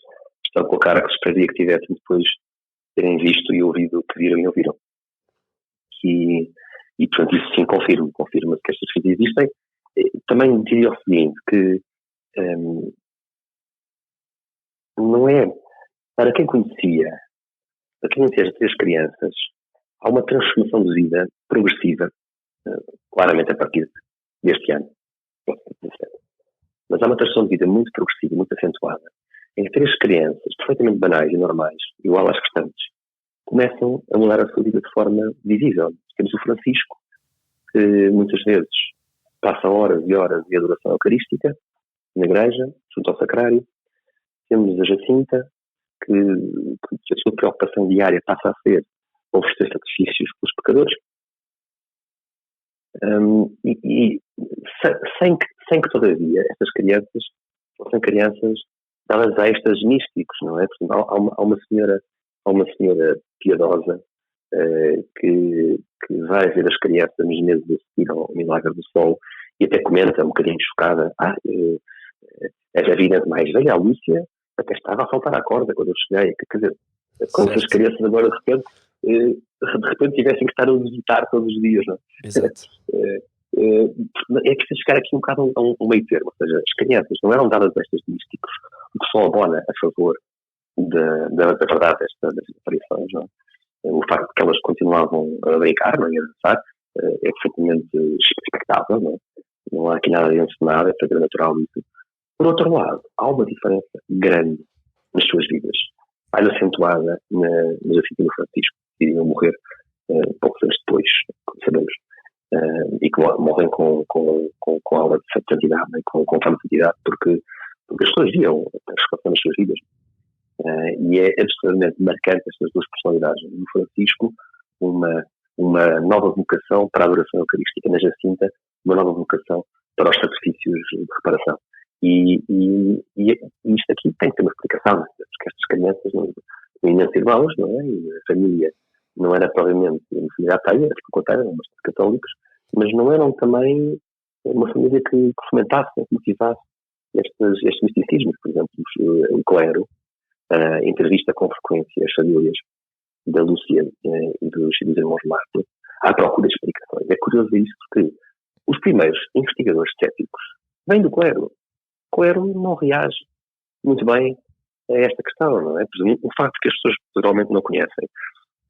estão com a cara que se esperaria que tivessem depois de terem visto e ouvido o que viram e ouviram. E portanto, isso sim confirma-se que estas coisas existem. Também diria o seguinte, que não é... Para quem conhecia as 3 crianças, há uma transformação de vida progressiva, claramente a partir deste ano. Mas há uma transformação de vida muito progressiva, muito acentuada, em que 3 crianças perfeitamente banais e normais, igual às restantes, começam a mudar a sua vida de forma visível. Temos o Francisco, que muitas vezes passa horas e horas de adoração eucarística na igreja, junto ao sacrário. Temos a Jacinta, que a sua preocupação diária passa a ser oferecer sacrifícios pelos pecadores, sem que todavia estas crianças fossem crianças dadas a êxtases místicos, não é? Portanto, há uma senhora piedosa que vai ver as crianças nos meses a seguir ao Milagre do Sol e até comenta um bocadinho chocada: a evidente mais velha, a Lúcia, até estava a saltar à corda quando eu cheguei. Quer dizer, como se as crianças agora de repente tivessem que estar a visitar todos os dias, não é? Exato. É preciso chegar aqui um bocado a um meio termo, ou seja, as crianças não eram dadas a estes místicos, o que só abona a favor da verdade das aparições, não é? O facto de que elas continuavam a brincar, não é, a dançar, é perfeitamente expectável, não é? Não há aqui nada de encenado, é perfeitamente natural isso. Por outro lado, há uma diferença grande nas suas vidas, mais acentuada na Jacinta e no Francisco, que iriam morrer poucos anos depois, como sabemos, e que morrem com aula de santidade, né, com fama de santidade, porque as pessoas viam a transformação nas suas vidas. E é absolutamente marcante estas 2 personalidades. No Francisco, uma nova vocação para a adoração eucarística, na Jacinta, uma nova vocação para os sacrifícios de reparação. E isto aqui tem que ter uma explicação, porque estas crianças não iam ser maus, não é? E a família não era provavelmente uma família ateia, era contrário, eram bastante católicos, mas não eram também uma família que fomentasse, que motivasse estes misticismos. Por exemplo, o clero entrevista com frequência as famílias da Lúcia e dos irmãos Martin à procura de explicações. É curioso isso porque os primeiros investigadores céticos vêm do clero. O clero não reage muito bem a esta questão, não é? O facto que as pessoas geralmente não conhecem.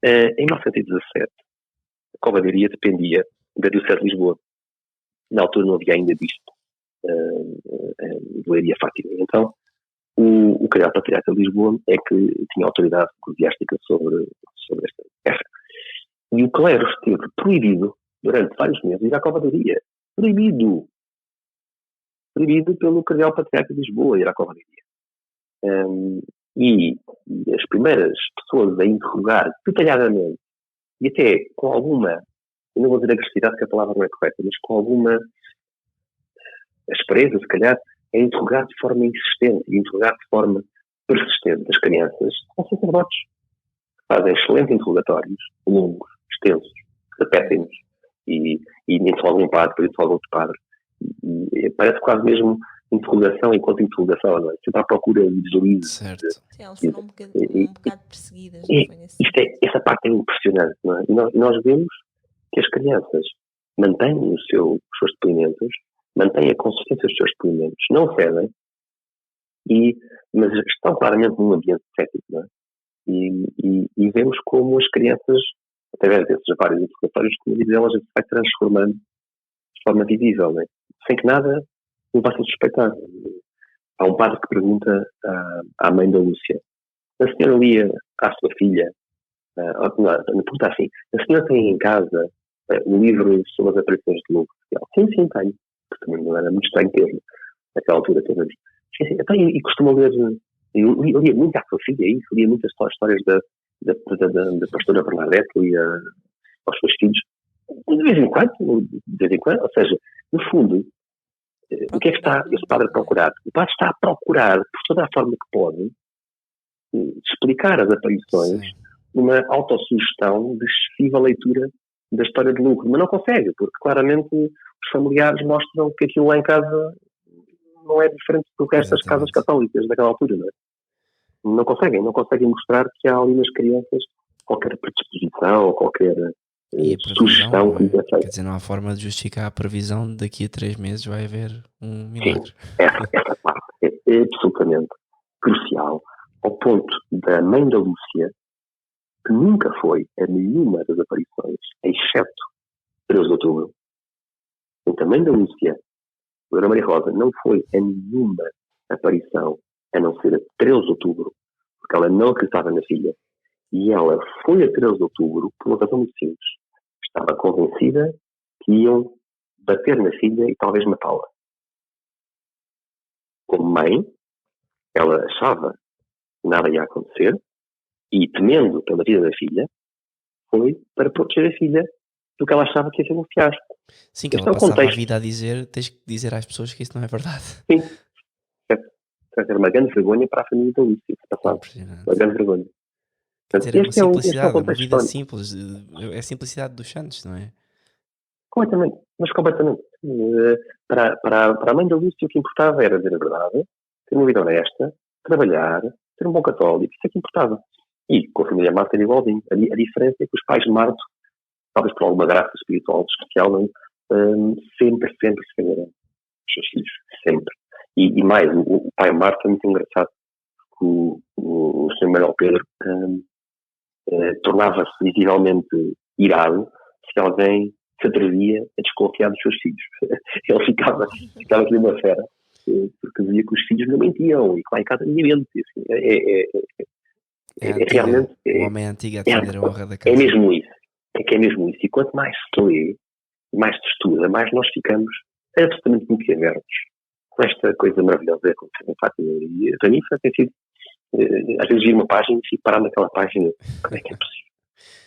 Em 1917, a Cova da Iria dependia da Diocese de Lisboa. Na altura não havia ainda bispo de Leiria Fátima. Então, o Cardeal Patriarca de Lisboa é que tinha autoridade eclesiástica sobre esta terra. E o clero esteve proibido, durante vários meses, ir à Cova da Iria. Proibido pelo Cardeal Patriarca de Lisboa ir à Cova da Iria. E as primeiras pessoas a interrogar detalhadamente, e até com alguma, eu não vou dizer agressividade, porque a palavra não é correta, mas com alguma aspereza, se calhar, a interrogar de forma insistente e interrogar de forma persistente as crianças, são sacerdotes que fazem excelentes interrogatórios, longos, extensos, repetem-nos, e nem só algum padre, por isso algum outro padre. E parece quase mesmo interrogação enquanto interrogação, não é? Sempre à procura de deslize. Certo. Sim, elas foram um bocado perseguidas. Essa parte é impressionante, não é? E nós vemos que as crianças mantêm os seus depoimentos, mantêm a consistência dos seus depoimentos, não cedem, mas estão claramente num ambiente cético, não é? E vemos como as crianças, através desses vários interrogatórios, como diz elas, se vai transformando de forma visível, não é? Sem que nada o faça suspeitar. Há um padre que pergunta à mãe da Lúcia: a senhora lia à sua filha, pergunta assim, a senhora tem em casa o livro sobre as aparições de Lourdes? Sim, tenho. Porque também não era muito estranho ter, naquela altura, todas. Sim, e costuma ler, eu lia muito à sua filha, isso, lia muitas histórias da pastora Bernadette, lia aos seus filhos, de vez em quando, ou seja, no fundo, o que é que está esse padre a procurar? O padre está a procurar, por toda a forma que pode, explicar as aparições numa autossugestão de excessiva leitura da história de Lucro, mas não consegue, porque claramente os familiares mostram que aquilo lá em casa não é diferente do resto das casas católicas daquela altura, não é? Não conseguem mostrar que há ali nas crianças qualquer predisposição ou qualquer sugestão que lhes é feita. Quer dizer, não há forma de justificar a previsão de daqui a 3 meses vai haver um milagre. Sim, essa parte é absolutamente crucial, ao ponto da mãe da Lúcia, que nunca foi a nenhuma das aparições, exceto 13 de outubro. Então, a mãe da Lúcia, a Dona Maria Rosa, não foi a nenhuma aparição, a não ser a 13 de outubro, porque ela não acreditava na filha. E ela foi a 13 de outubro por uma razão muito simples. Estava convencida que iam bater na filha e talvez matá-la. Como mãe, ela achava que nada ia acontecer e, temendo pela vida da filha, foi para proteger a filha do que ela achava que ia ser um fiasco. Sim, que ela passava a vida a dizer, tens que dizer às pessoas que isso não é verdade. Sim. Era uma grande vergonha para a família da Lúcia. Uma grande vergonha. Quer dizer, é uma simplicidade, uma vida simples, é a simplicidade dos santos, não é? Completamente, mas completamente. Para a mãe da Lúcia o que importava era dizer a verdade, ter uma vida honesta, trabalhar, ser um bom católico, isso é que importava. E com a família Marta era igualzinho. A diferença é que os pais de Marta, talvez por alguma graça espiritual especial, sempre defenderam os seus filhos, sempre. E mais, o pai Marta é muito engraçado, o Sr. Manuel Pedro tornava-se visivelmente irado se alguém se atrevia a desconfiar dos seus filhos. Ele ficava aqui uma fera, porque dizia que os filhos não mentiam e que lá em casa ninguém mente. Assim, realmente... O homem antigo a defender a honra da casa. É mesmo isso. É mesmo isso. E quanto mais se lê, mais se estuda, mais nós ficamos absolutamente boquiabertos com esta coisa maravilhosa que aconteceu em Fátima. E para mim tem sido, às vezes vi uma página e fico parado naquela página. Como é que é possível?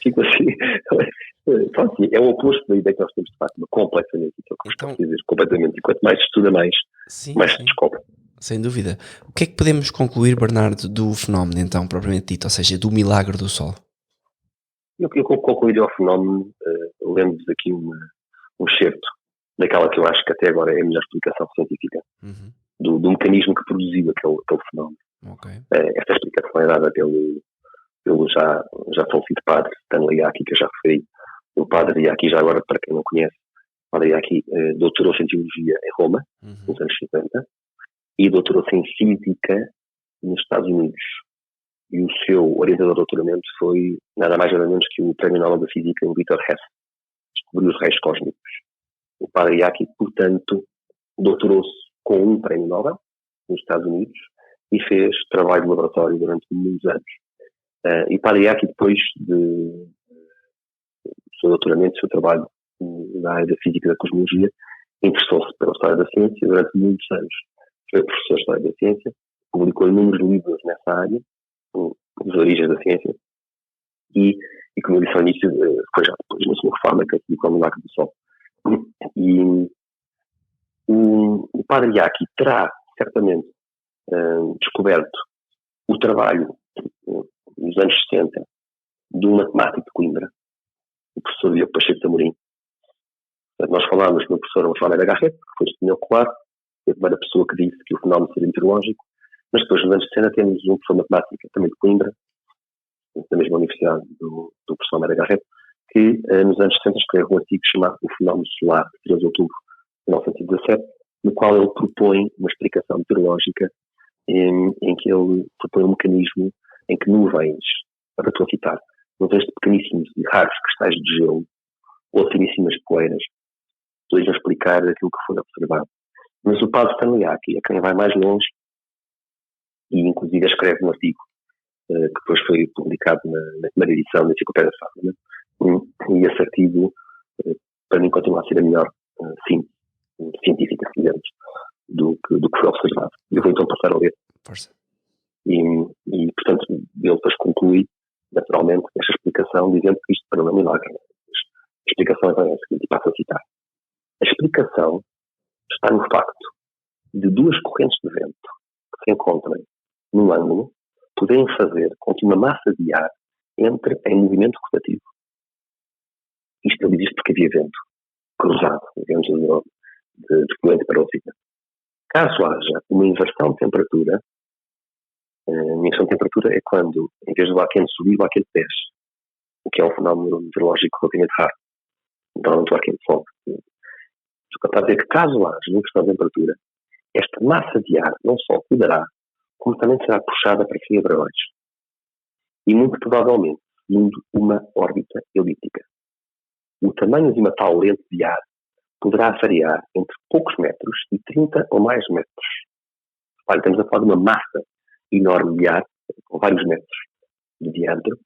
Fico assim. Pronto, é o oposto da ideia que nós temos de Fátima, completamente. Então, dizer, completamente. E quanto mais se estuda, mais se descobre. Sem dúvida. O que é que podemos concluir, Bernardo, do fenómeno, então, propriamente dito, ou seja, do milagre do Sol? Eu concluiria o fenómeno lendo-vos aqui um excerto daquela que eu acho que até agora é a melhor explicação científica do mecanismo que produziu aquele fenómeno. Ok. Esta explicação é dada pelo já falecido padre Stanley Aki, que eu já referi. O padre Aki, já agora, para quem não conhece, o padre Aki doutorou-se em Teologia em Roma, nos anos 50, e doutorou-se em Física nos Estados Unidos. E o seu orientador de doutoramento foi nada mais nada menos que o Prémio Nobel da Física, o Victor Hess. Descobriu os raios cósmicos. O padre Aki, portanto, doutorou-se com um Prémio Nobel nos Estados Unidos e fez trabalho de laboratório durante muitos anos. E o padre Aki, depois do seu doutoramento, do seu trabalho na área da Física e da Cosmologia, interessou-se pela história da ciência durante muitos anos. Foi professor de História da Ciência, publicou inúmeros livros nessa área, as origens da ciência, e como eu disse ao início, foi já depois na sua reforma que publicou o Milagre do Sol. E o padre Aki terá certamente descoberto o trabalho nos anos 60 de um matemático de Coimbra, o professor Diogo Pacheco de Amorim. Nós falámos no professor João da Garrett, que foi testemunho ocular, foi a primeira pessoa que disse que o fenómeno seria meteorológico, mas depois nos anos 60 temos um professor de matemática também de Coimbra, da mesma universidade do professor João da Garrett, que nos anos 60 escreveu um artigo chamado O Fenómeno Solar, de 13 de outubro de 1917, no qual ele propõe uma explicação meteorológica em que ele propõe um mecanismo em que nuvens, para estou a citar, nuvens de pequeníssimos e raros cristais de gelo ou finíssimas poeiras poderiam explicar aquilo que foi observado. Mas o padre Stanley Aki é quem vai mais longe e inclusive escreve um artigo que depois foi publicado na primeira edição da Enciclopédia Fátima, e esse artigo para mim continua a ser a melhor científica, se quisermos, do que foi observado. Eu vou então passar a ler. Força. E portanto, ele depois conclui, naturalmente, esta explicação, dizendo que isto para não é milagre. A explicação é a seguinte, e passo a citar. A explicação está no facto de duas correntes de vento que se encontram num ângulo poderem fazer com que uma massa de ar entre em movimento rotativo. Isto ele diz porque havia vento cruzado, digamos, de poente para o ocidente. Caso haja uma inversão de temperatura, a inversão de temperatura é quando, em vez do ar quente subir, o ar quente desce, o que é um fenómeno meteorológico relativamente raro. Normalmente o ar quente sobe. O que está a dizer que caso haja uma inversão de temperatura, esta massa de ar não só mudará, como também será puxada para cima e para baixo. E muito provavelmente, seguindo uma órbita elíptica. O tamanho de uma tal lente de ar poderá variar entre poucos metros e 30 ou mais metros. Olha, estamos a falar de uma massa enorme de ar, com vários metros de diâmetro,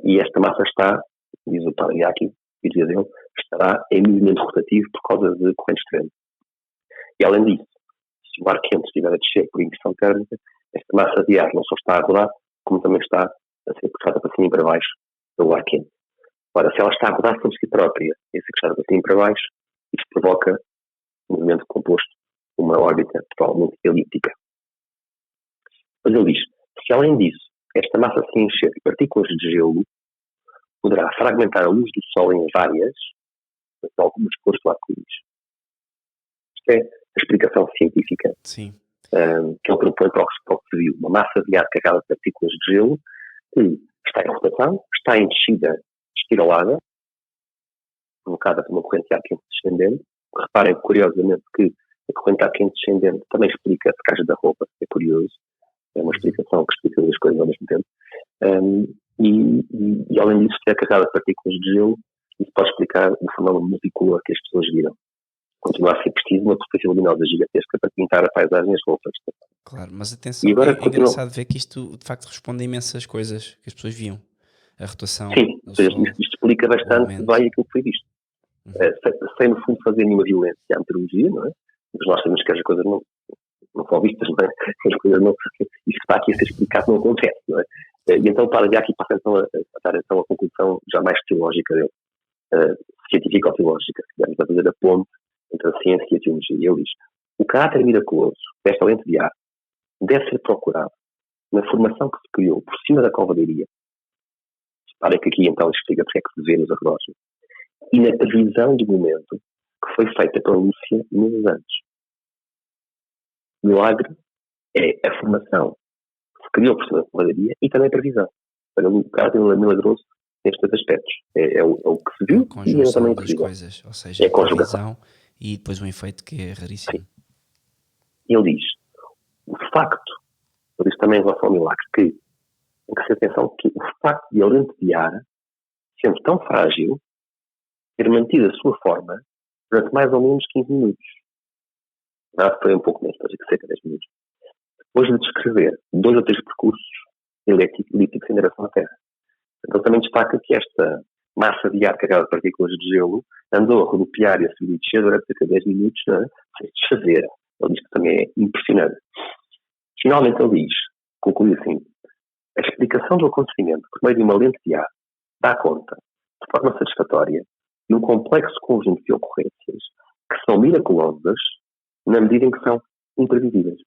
e esta massa está, diz o padre Aki, diz ele, estará em movimento rotativo por causa de correntes de vento. E além disso, se o ar quente estiver a descer por inversão térmica, esta massa de ar não só está a rodar, como também está a ser puxada para cima e para baixo pelo ar quente. Ora, se ela está a rodar sobre si própria e a ser puxada para cima e para baixo, isso provoca um movimento composto, uma órbita totalmente elíptica. Mas ele diz, se além disso, esta massa se encher de partículas de gelo, poderá fragmentar a luz do Sol em várias, mas algumas cores do arco-íris. Isto é a explicação científica. Sim. Que ele propõe para o que se viu. Uma massa de ar carregada de partículas de gelo que está em rotação, está em descida espiralada, provocada por uma corrente de ar quente descendente. Reparem, curiosamente, que a corrente de ar quente descendente também explica a secagem da roupa. É curioso. É uma explicação que explica duas coisas ao mesmo tempo. E além disso, se é carregada de partículas de gelo, isso pode explicar o fenómeno multicolor que as pessoas viram. Continua a ser preciso uma superfície luminosa gigantesca para pintar a paisagem e as roupas. Claro, mas atenção, agora é engraçado ver que isto de facto responde a imensas coisas que as pessoas viam. A rotação. Sim, ou seja, isto explica bastante bem aquilo que foi visto. Sem no fundo fazer nenhuma violência à meteorologia, não é? Mas nós sabemos que as coisas não são vistas, não é? As coisas não, isto que está aqui a ser explicado não acontece, não é? E então, para aqui passa então a dar então a conclusão já mais teológica dele, científico-teológica, se quisermos, a fazer a ponte entre a ciência e a teologia. E ele diz, o caráter miraculoso desta lente de ar deve ser procurado na formação que se criou por cima da cova da Iria. Reparem que aqui então explica porque é que se vê nos arredores. E na previsão do momento que foi feita pela Lúcia meses antes. O milagre é a formação criou por cima da padaria e também a previsão. Para um caso milagroso nestes aspectos. É o que se viu A e é conjunção também a das previsão. coisas, ou seja, É a a conjugação. previsão e depois um efeito que é raríssimo. Sim. Ele diz, o facto, ele diz também em relação ao milagre, que tem que ter atenção que o facto de ele entear, sendo tão frágil, ter mantido a sua forma durante mais ou menos 15 minutos. Verdade, foi um pouco menos, para dizer que cerca de 10 minutos. Depois de descrever 2 ou 3 percursos elípticos em direção à Terra. Então também destaca que esta massa de ar carregada de partículas de gelo andou a rodopiar e a subir e descer durante cerca de 10 minutos, não é? Sem desfazer. Ele diz que também é impressionante. Finalmente ele diz, conclui assim, a explicação do acontecimento por meio de uma lente de ar dá conta, de forma satisfatória, de um complexo conjunto de ocorrências que são miraculosas na medida em que são imprevisíveis.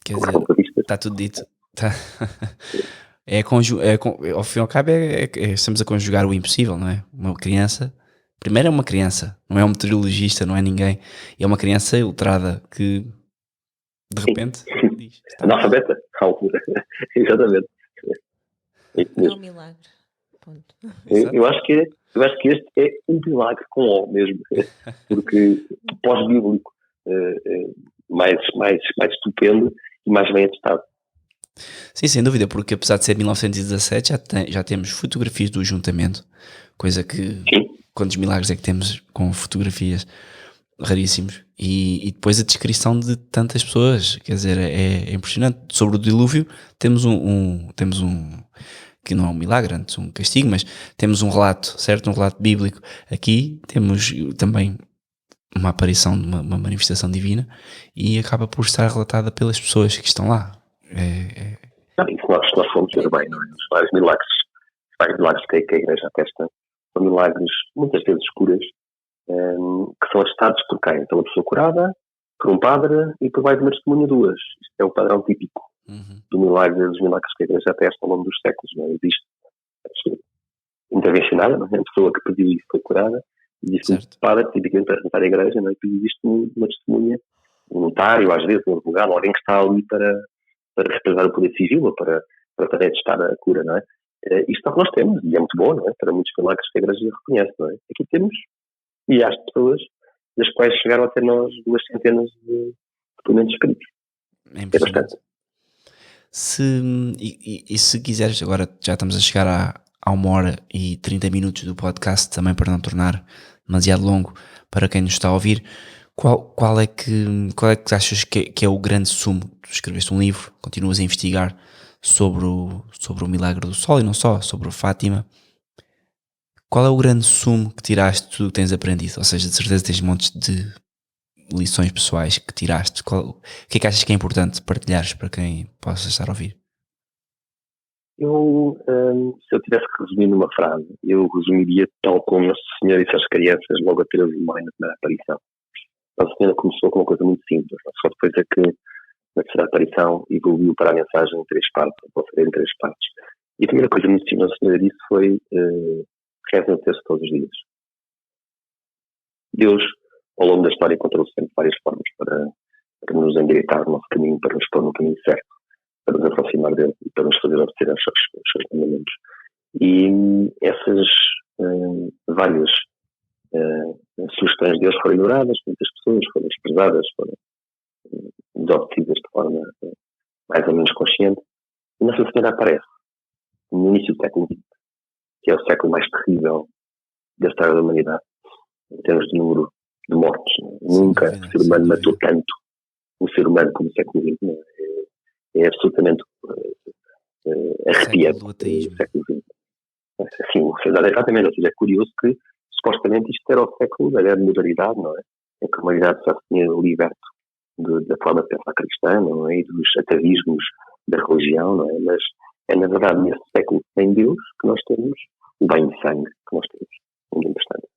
Quer dizer, está tudo dito. Tá. Ao fim e ao cabo, estamos a conjugar o impossível, não é? Uma criança, primeiro é uma criança, não é um meteorologista, não é ninguém, é uma criança ilustrada que de repente diz. Analfabeta, à altura. Exatamente. É um milagre. Ponto. Eu acho que este é um milagre com O mesmo, porque pós-bíblico mais estupendo e mais bem atestado. Sim, sem dúvida, porque apesar de ser 1917 já temos fotografias do juntamento, coisa que Sim. Quantos milagres é que temos com fotografias raríssimos e depois a descrição de tantas pessoas, quer dizer, é impressionante. Sobre o dilúvio temos temos um que não é um milagre, antes um castigo, mas temos um relato, certo? Um relato bíblico. Aqui temos também uma aparição de uma manifestação divina e acaba por estar relatada pelas pessoas que estão lá. Se nós formos ver bem, não é? Os vários milagres que a Igreja atesta são milagres muitas vezes escuras, que são atestados por quem? Pela pessoa curada, por um padre e por mais uma testemunha duas. Isto é o padrão típico dos milagres que a Igreja atesta ao longo dos séculos. Não é? Existe a pessoa intervencionada, não é? A pessoa que pediu isso foi curada, e existe um padre, tipicamente para representar a Igreja, não é? E existe uma testemunha, um notário, às vezes, um advogado, alguém que está ali para representar o poder civil ou para poder atestar a cura, não é? Isto é o que nós temos, e é muito bom, não é? Para muitos milagres que a Igreja reconhece, não é? Aqui temos milhares de pessoas, das quais chegaram até nós 2 centenas de documentos escritos. É bastante. Se quiseres, agora já estamos a chegar a 1h30 do podcast, também para não tornar demasiado longo para quem nos está a ouvir, qual é que achas que é o grande sumo? Tu escreveste um livro, continuas a investigar sobre o milagre do sol e não só, sobre o Fátima. Qual é o grande sumo que tiraste de tudo que tens aprendido? Ou seja, de certeza tens montes de lições pessoais que tiraste. O que é que achas que é importante partilhares para quem possa estar a ouvir? Se eu tivesse que resumir numa frase, eu resumiria tal como Nossa Senhora disse às crianças logo a 13 de maio na primeira aparição. Nossa Senhora começou com uma coisa muito simples, só depois é que na terceira aparição evoluiu para a mensagem em 3 partes, ou seja, em 3 partes. E a primeira coisa muito simples que Nossa Senhora disse foi rezem o texto todos os dias. Deus, ao longo da história, encontrou sempre várias formas para nos endireitar no nosso caminho, para nos pôr no caminho certo, para nos aproximar dele e para nos fazer obedecer aos seus mandamentos. E essas várias sugestões de Deus foram ignoradas, muitas pessoas foram desprezadas, foram desobedecidas de forma mais ou menos consciente. E Nossa Senhora aparece no início do século XX, que é o século mais terrível da história da humanidade, em termos de número de mortes. Nunca o ser humano matou tanto o ser humano como o século XX. É absolutamente arrepiante o século XX. Sim, exatamente. Ou seja, é curioso que supostamente isto era o século da grande modernidade, não é? Em que a humanidade já se tinha liberto da forma de pensar cristã, não é? E dos atavismos da religião, não é? Mas é na verdade nesse século sem Deus que nós temos o banho de sangue que nós temos. Muito interessante.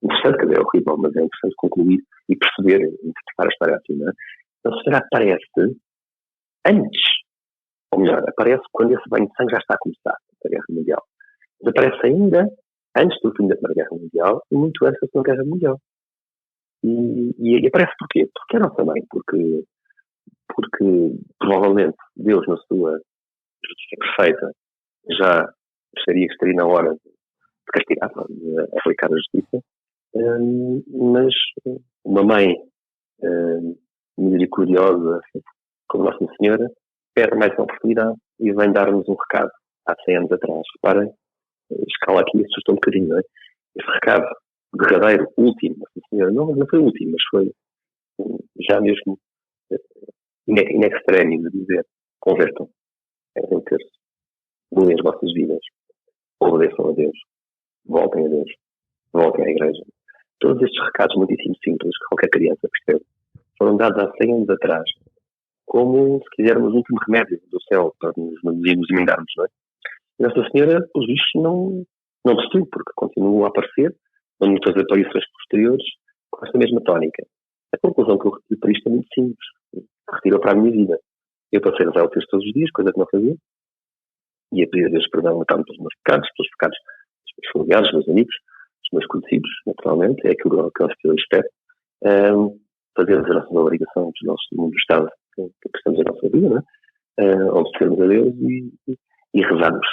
Interessante, quer dizer, é horrível, mas é interessante concluir e perceber, interpretar a história assim, não é? Então, a senhora aparece antes, ou melhor, aparece quando esse banho de sangue já está a começar, a Guerra Mundial. Mas aparece ainda antes do fim da Primeira Guerra Mundial e muito antes da Segunda Guerra Mundial. E aparece porquê? Porque é a nossa mãe, porque porque provavelmente Deus, na sua justiça perfeita, já acharia que estaria na hora de castigar, de aplicar a justiça, mas uma mãe misericordiosa, como Nossa Senhora, pede mais uma oportunidade e vem dar-nos um recado há 100 anos atrás. Reparem, a escala aqui assustou um bocadinho, não é? Este recado derradeiro, último, Nossa Senhora, não foi o último, mas foi já mesmo in extremis, de dizer: convertam, um terço, mudem as vossas vidas, obedeçam a Deus, voltem a Deus, voltem à Igreja. Todos estes recados muitíssimo simples que qualquer criança percebe foram dados há 100 anos atrás, como, se quisermos, o último remédio do céu para nos emendarmos, não é? E Nossa Senhora, por isso, não desistiu, porque continuou a aparecer em muitas aparições posteriores com esta mesma tónica. A conclusão que eu retiro para isto é muito simples. Retirou para a minha vida. Eu passei a rezar o texto todos os dias, coisa que não fazia, e a pedir a Deus perdão tanto pelos meus pecados dos meus familiares, dos meus amigos, dos meus conhecidos, naturalmente, é aquilo que eu espero. Fazer as nossas obrigações no Estado que prestamos a nossa vida, não é? Obedecermos a Deus e rezarmos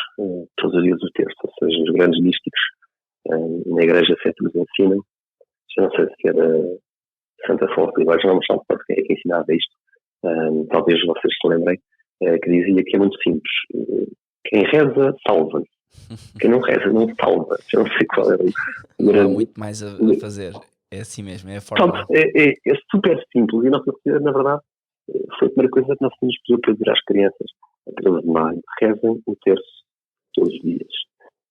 todos os dias o terço, ou seja, os grandes místicos na Igreja sempre nos ensinam. Já não sei se era Santa Afonso de Ligório, não me chamo de quem é que ensinava isto, talvez vocês se lembrem, que dizia que é muito simples: quem reza, salva-se. Quem não reza, não salva. Já não sei qual era o Não há grande... muito mais a fazer. É assim mesmo, é a forma. É super simples, e a Nossa Senhora, na verdade, foi a primeira coisa que nós temos pedido para dizer às crianças: a 13 de maio, rezem o terço todos os dias.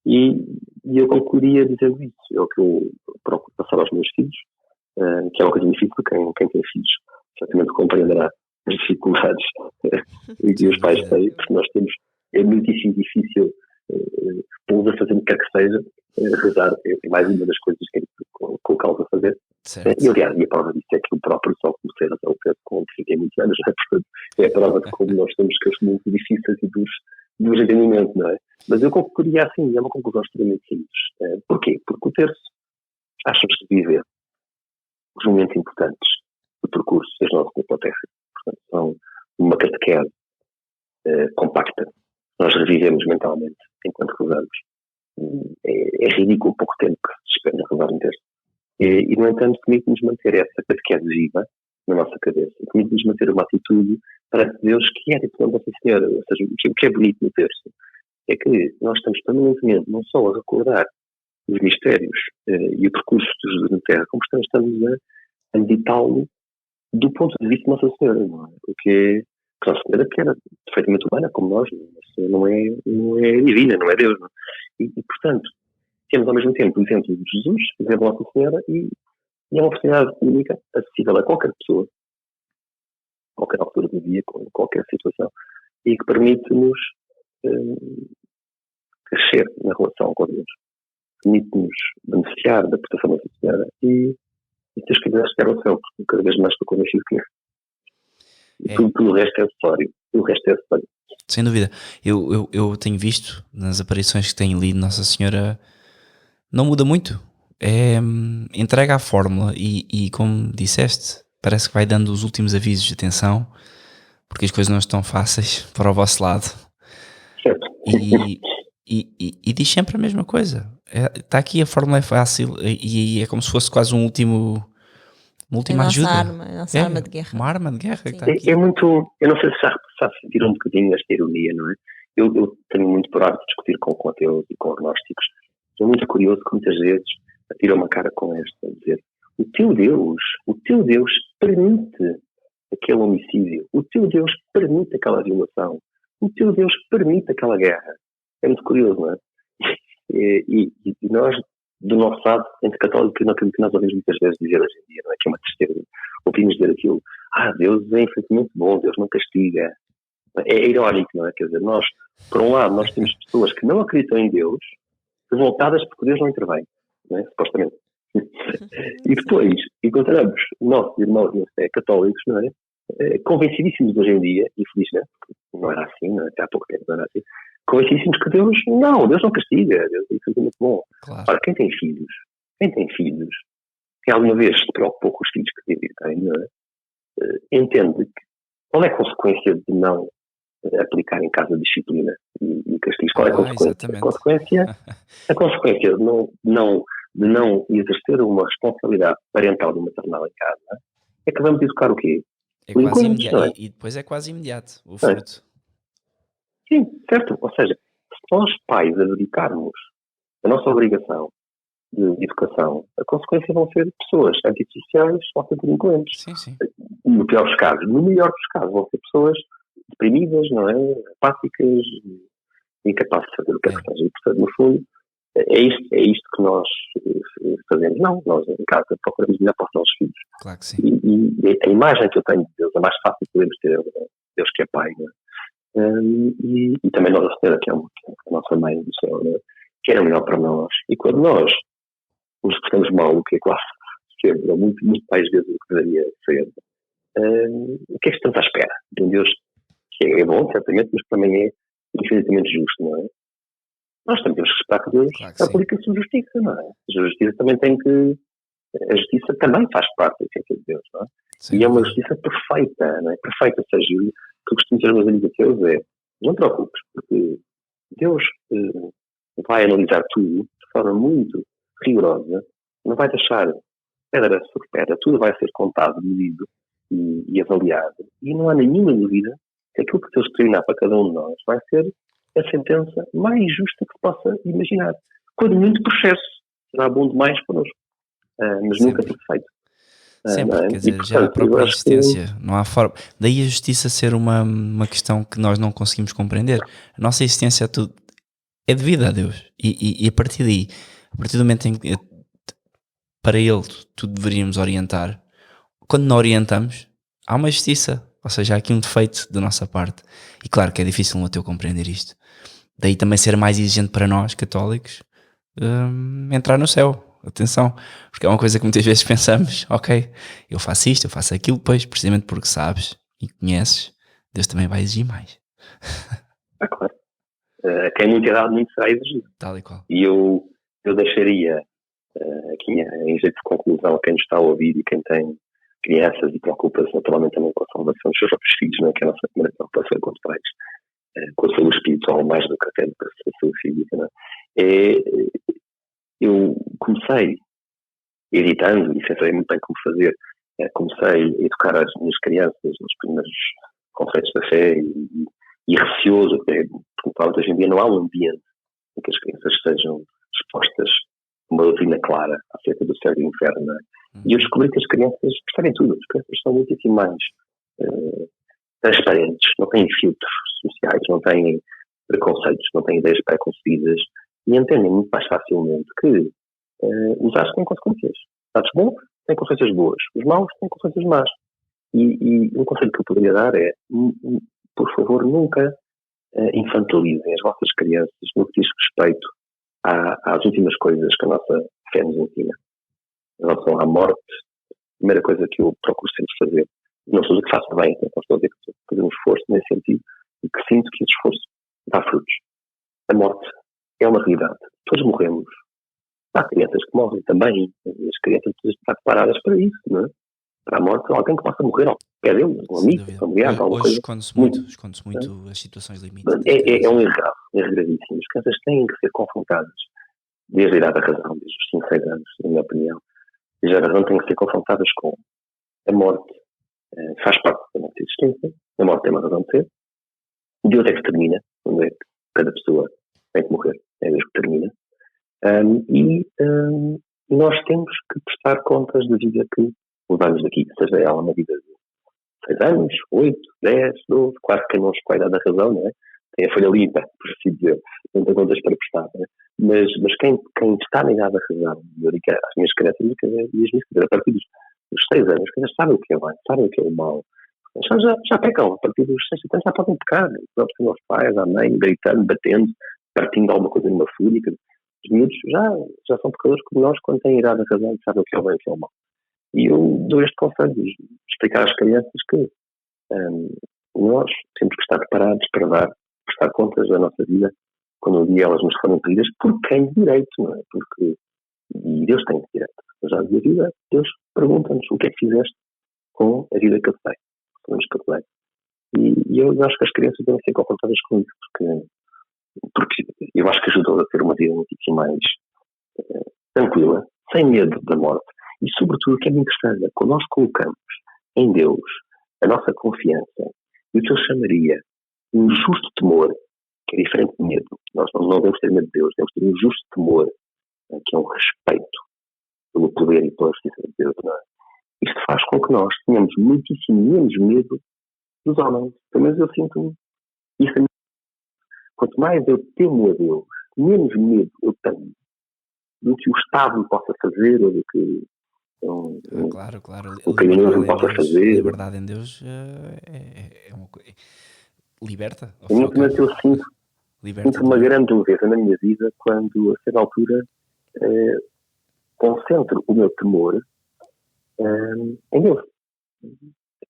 E eu concluiria dizendo isso. É o que eu procuro passar aos meus filhos, que é uma coisa difícil. Quem tem filhos certamente compreenderá as dificuldades que os pais têm, porque nós temos, é muitíssimo difícil pô-los a fazer o que quer que seja. Rezar é mais uma das coisas que colocá-los a fazer. E aliás, a prova disso é que o próprio só comecei a rezar o terço com 30 muitos anos, portanto, é a prova de como nós temos questões muito difíceis e dos entendimentos, não é? Mas eu concluiria assim, é uma conclusão extremamente simples. Porquê? Porque o terço acha-nos de viver os momentos importantes do percurso das nossas pela Terra. Portanto, são uma catequese compacta. Nós revivemos mentalmente enquanto rezamos. É ridículo o pouco tempo que se despende a rezar um terço. E, no entanto, permite-nos manter essa catequese viva na nossa cabeça. Permite-nos manter uma atitude para Deus que é tipo a Nossa Senhora. Ou seja, o que é bonito no terço é que nós estamos permanentemente não só a recordar os mistérios e o percurso de Jesus na Terra, como estamos a meditá-lo do ponto de vista de Nossa Senhora, não é? Porque a Nossa Senhora, que era perfeitamente humana como nós, não é divina, não é Deus, não é? E, portanto, temos ao mesmo tempo o exemplo de Jesus, o exemplo da Nossa Senhora, e é uma oportunidade única, acessível a qualquer pessoa, qualquer altura do dia, com qualquer situação, e que permite-nos crescer na relação com Deus. Permite-nos beneficiar da proteção da Nossa Senhora e Deus quiser chegar ao céu, porque cada vez mais estou convencido que é. Tudo o resto é acessório. Sem dúvida. Eu tenho visto nas aparições que tenho lido, Nossa Senhora não muda muito. Entrega a fórmula e como disseste, parece que vai dando os últimos avisos de atenção, porque as coisas não estão fáceis para o vosso lado. Certo. E diz sempre a mesma coisa. Está aqui, a fórmula é fácil e é como se fosse quase uma última ajuda. A nossa arma de guerra. Uma arma de guerra que está aqui. É muito... Eu não sei se já sentiram um bocadinho esta ironia, não é? Eu tenho muito por hábito de discutir com ateus e com agnósticos. É muito curioso que muitas vezes atiram uma cara com esta, a dizer: o teu Deus permite aquele homicídio, o teu Deus permite aquela violação, o teu Deus permite aquela guerra. É muito curioso, não é? E nós, do nosso lado, entre católicos, que nós ouvimos muitas vezes dizer hoje em dia, não é? Que é uma tristeza. Ouvimos dizer aquilo: Deus é infinitamente bom, Deus não castiga. É irónico, não é? Quer dizer, nós, por um lado, nós temos pessoas que não acreditam em Deus, revoltadas porque Deus não intervém, não é? Supostamente. E depois encontramos nossos irmãos católicos, não é? Convencidíssimos hoje em dia, infelizmente, não era assim, não é? Até há pouco tempo não era assim, convencidíssimos que Deus não castiga, Deus é infinitamente bom. Claro. Ora, quem tem filhos, quem alguma vez se preocupou com os filhos que têm, não é? Entende que qual é a consequência de não aplicar em casa disciplina e castigos? Qual é a consequência? Exatamente. A consequência de não exercer uma responsabilidade parental e maternal em casa é que vamos educar o quê? É quase Delinquentes, não é? imediato. E depois é quase imediato o Não é? fruto. Sim, certo. Ou seja, se nós pais abdicarmos a nossa obrigação de educação, a consequência vão ser pessoas antissociais ou ser delinquentes. Sim. No pior dos casos. No melhor dos casos, vão ser pessoas deprimidas, não é? Apáticas, incapazes de fazer o que é que seja. E, portanto, no fundo, é isto que nós fazemos. Não, nós em casa procuramos melhor para os nossos filhos. Claro que sim. E a imagem que eu tenho de Deus é mais fácil podemos ter Deus que é Pai, não é? E também Nossa Senhora, que é a nossa mãe do céu, não é? Que era melhor para nós. E quando nós nos portamos mal, o que é quase sempre, ou muito mais vezes do que deveria ser, o que é que estamos à espera de um Deus que é bom, certamente, mas que também é infinitamente justo, não é? Nós também temos que esperar que Deus aplique a sua justiça, não é? A justiça também a justiça também faz parte da essência de Deus, não é? Sim. E é uma justiça perfeita, não é? Perfeita, ou seja, o que eu costumo dizer aos meus amigos ateus é, não te preocupes, porque Deus vai analisar tudo de forma muito rigorosa, não vai deixar pedra sobre pedra, tudo vai ser contado, medido e avaliado. E não há nenhuma dúvida que aquilo que Deus determinar para cada um de nós vai ser a sentença mais justa que se possa imaginar. Quando muito processo será bom demais connosco, mas Sempre. nunca perfeito. Sempre, é? quer dizer, Portanto, já a própria existência, não há forma. Daí a justiça ser uma questão que nós não conseguimos compreender. A nossa existência é devida a Deus. E a partir daí, a partir do momento em que para Ele tudo deveríamos orientar, quando não orientamos, há uma justiça. Ou seja, há aqui um defeito da nossa parte. E claro que é difícil um ateu compreender isto. Daí também ser mais exigente para nós, católicos, entrar no céu. Atenção, porque é uma coisa que muitas vezes pensamos, ok, eu faço isto, eu faço aquilo, pois, precisamente porque sabes e conheces, Deus também vai exigir mais. Claro. Quem muito é dado, muito será exigido. Tal e qual. E eu deixaria aqui em jeito de conclusão a quem nos está a ouvir e quem tem crianças e preocupa-se naturalmente também com a salvação dos seus próprios filhos, não é? Que é a nossa primeira preocupação enquanto pais, com a saúde espiritual mais do que até com a saúde física, não é? Eu comecei editando, e sem saber muito bem como fazer, comecei a educar as minhas crianças nos primeiros conceitos da fé e receoso até, porque hoje em dia não há um ambiente em que as crianças estejam expostas a uma doutrina clara acerca do céu e do inferno, não é? E eu descobri que as crianças percebem tudo, as crianças são muitíssimo mais transparentes, não têm filtros sociais, não têm preconceitos, não têm ideias pré-concebidas e entendem muito mais facilmente que os atos têm consequências. Os atos bons têm consequências boas, os maus têm consequências más. E um conselho que eu poderia dar é, por favor, nunca infantilizem as vossas crianças no que diz respeito às últimas coisas que a nossa fé nos ensina. Em relação à morte, a primeira coisa que eu procuro sempre fazer, não sou que faço bem, então estou a dizer que estou a fazer um esforço nesse sentido, e que sinto que esse esforço dá frutos. A morte é uma realidade. Todos morremos. Há crianças que morrem também. As crianças precisam estar preparadas para isso, não é? Para a morte, alguém que possa morrer ao pé deles, um amigo, um familiar, alguma coisa. Esconde-se muito as situações limites. É um erro gravíssimo. As crianças têm que ser confrontadas desde a idade da razão, desde os 5, 6 anos, na minha opinião. Desde a razão têm que ser confrontadas com a morte. Faz parte da nossa existência. A morte tem uma razão de ser. Deus é que termina, quando é que cada pessoa tem que morrer. É Deus que termina. E nós temos que prestar contas da vida que levamos daqui, seja ela uma vida de 6 anos, 8, 10, 12, quase que não escolhe a da razão, não é? Tem a folha limpa, por assim dizer, não tem contas para prestar, não é? Mas quem está na idade da razão, eu digo às minhas crianças, a partir dos 6 anos, as crianças sabem o que é bem, sabem o que é o mal, já pecam, a partir dos 6 anos já podem pecar, próprios aos pais, à mãe, gritando, batendo, partindo alguma coisa numa fúria. Os miúdos já são pecadores como nós quando têm a idade da razão e sabem o que é o bem e o que é o mal. E eu dou este conselho, explicar às crianças que nós temos que estar preparados para prestar contas da nossa vida quando um dia elas nos forem pedidas por quem de direito, não é? E Deus tem direito. Já de vida, Deus pergunta-nos o que é que fizeste com a vida que eu te dei. E eu acho que as crianças devem ser confrontadas com isso, porque eu acho que ajudou a ter uma vida muito mais tranquila, sem medo da morte. E, sobretudo, o que é muito interessante, quando nós colocamos em Deus a nossa confiança e o que eu chamaria um justo temor, que é diferente de medo. Nós não devemos ter medo de Deus, devemos ter um justo temor, que é um respeito pelo poder e pela justiça de Deus. Não é? Isto faz com que nós tenhamos muitíssimo menos medo dos homens. Pelo menos eu sinto isso. Quanto mais eu temo a Deus, menos medo eu tenho do que o Estado me possa fazer ou do que claro. o criminoso me possa fazer. Liberdade em Deus é uma coisa. Liberta. Mas eu sinto uma grande leveza na minha vida quando, a certa altura, concentro o meu temor em Deus.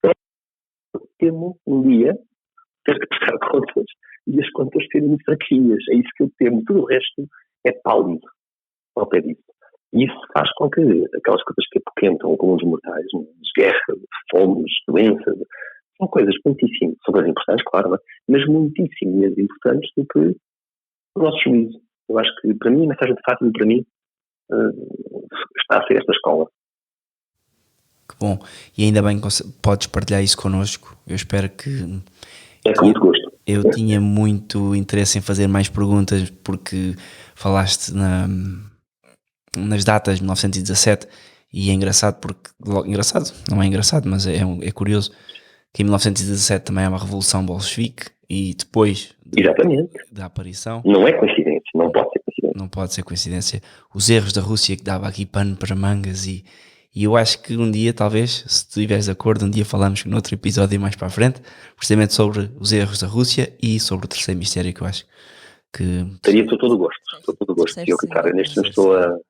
Eu temo um dia ter que prestar contas e as contas serem muito fraquinhas. É isso que eu temo. Tudo o resto é pálido ao pé disso. E isso faz com que aquelas coisas que apoquentam como os mortais, guerras, fomes, doenças, são coisas muitíssimo, são coisas importantes, claro, mas muitíssimo mais importantes do que o nosso juízo. Eu acho que, para mim, a mensagem de Fátima, para mim, está a ser esta escola. Que bom. E ainda bem que podes partilhar isso connosco. Eu espero que... É com muito gosto. Eu tinha muito interesse em fazer mais perguntas porque falaste nas datas de 1917 e é engraçado porque... Engraçado? Não é engraçado, mas é curioso que em 1917 também há uma revolução bolchevique e depois da aparição... Não é coincidência, não pode ser coincidência. Não pode ser coincidência. Os erros da Rússia que dava aqui pano para mangas e eu acho que um dia, talvez, se tu estiveres de acordo, um dia falamos noutro episódio mais para a frente, precisamente sobre os erros da Rússia e sobre o terceiro mistério, que eu acho que... Teria todo o gosto. E eu, Ricardo, neste momento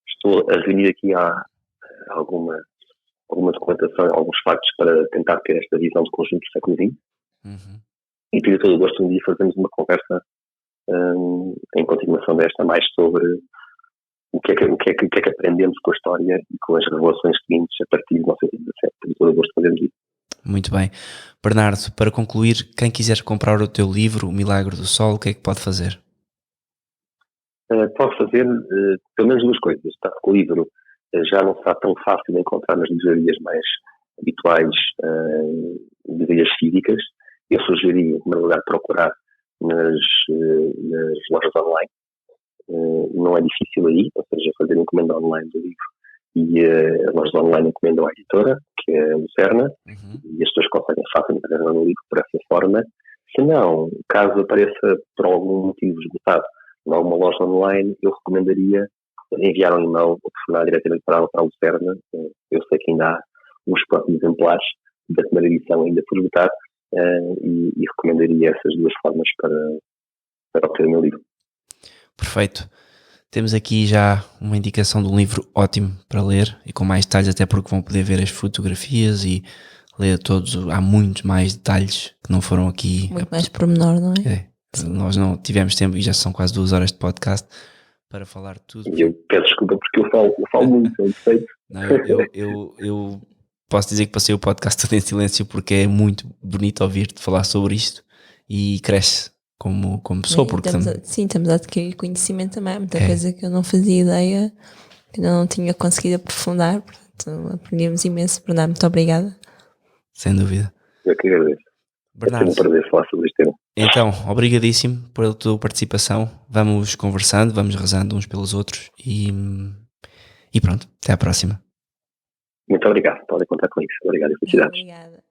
estou a reunir aqui alguma documentação, alguns factos para tentar ter esta visão de conjunto do século XX. Uhum. E teria todo o gosto um dia fazermos uma conversa em continuação desta, mais sobre o que é que aprendemos com a história e com as revelações seguintes a partir de 1917. Tenho todo o gosto de fazermos isso. Muito bem. Bernardo, para concluir, quem quiser comprar o teu livro, O Milagre do Sol, o que é que pode fazer? Pode fazer pelo menos duas coisas. Tá? O livro já não será tão fácil de encontrar nas livrarias mais habituais, livrarias físicas. Eu sugeriria, em primeiro lugar, procurar nas lojas online. Não é difícil aí, ou seja, fazer encomenda online do livro e as lojas online encomendam à editora, que é a Lucerna, e as pessoas conseguem facilmente arranjar o livro por essa forma. Se não, caso apareça por algum motivo esgotado em alguma loja online, eu recomendaria enviar um e-mail ou telefonar diretamente para a Lucerna. Eu sei que ainda há uns próximos exemplares da primeira edição ainda por esgotar, e recomendaria essas duas formas para obter o meu livro. Perfeito. Temos aqui já uma indicação de um livro ótimo para ler e com mais detalhes, até porque vão poder ver as fotografias e ler todos. Há muitos mais detalhes que não foram aqui. Muito mais pormenor, não é? Nós não tivemos tempo e já são quase 2 horas de podcast para falar tudo. E eu peço desculpa porque eu falo muito, é um defeito. Eu posso dizer que passei o podcast todo em silêncio porque é muito bonito ouvir-te falar sobre isto e cresce como pessoa. Porque estamos a adquirir conhecimento também, muita coisa que eu não fazia ideia, que ainda não tinha conseguido aprofundar, portanto aprendemos imenso. Bernardo, muito obrigada. Sem dúvida. Eu que agradeço. Bernardo, é um prazer falar sobre este tema. Então, obrigadíssimo pela tua participação. Vamos conversando, vamos rezando uns pelos outros e pronto, até à próxima. Muito obrigado, podem contar com isso. Obrigado e felicidades. Obrigada.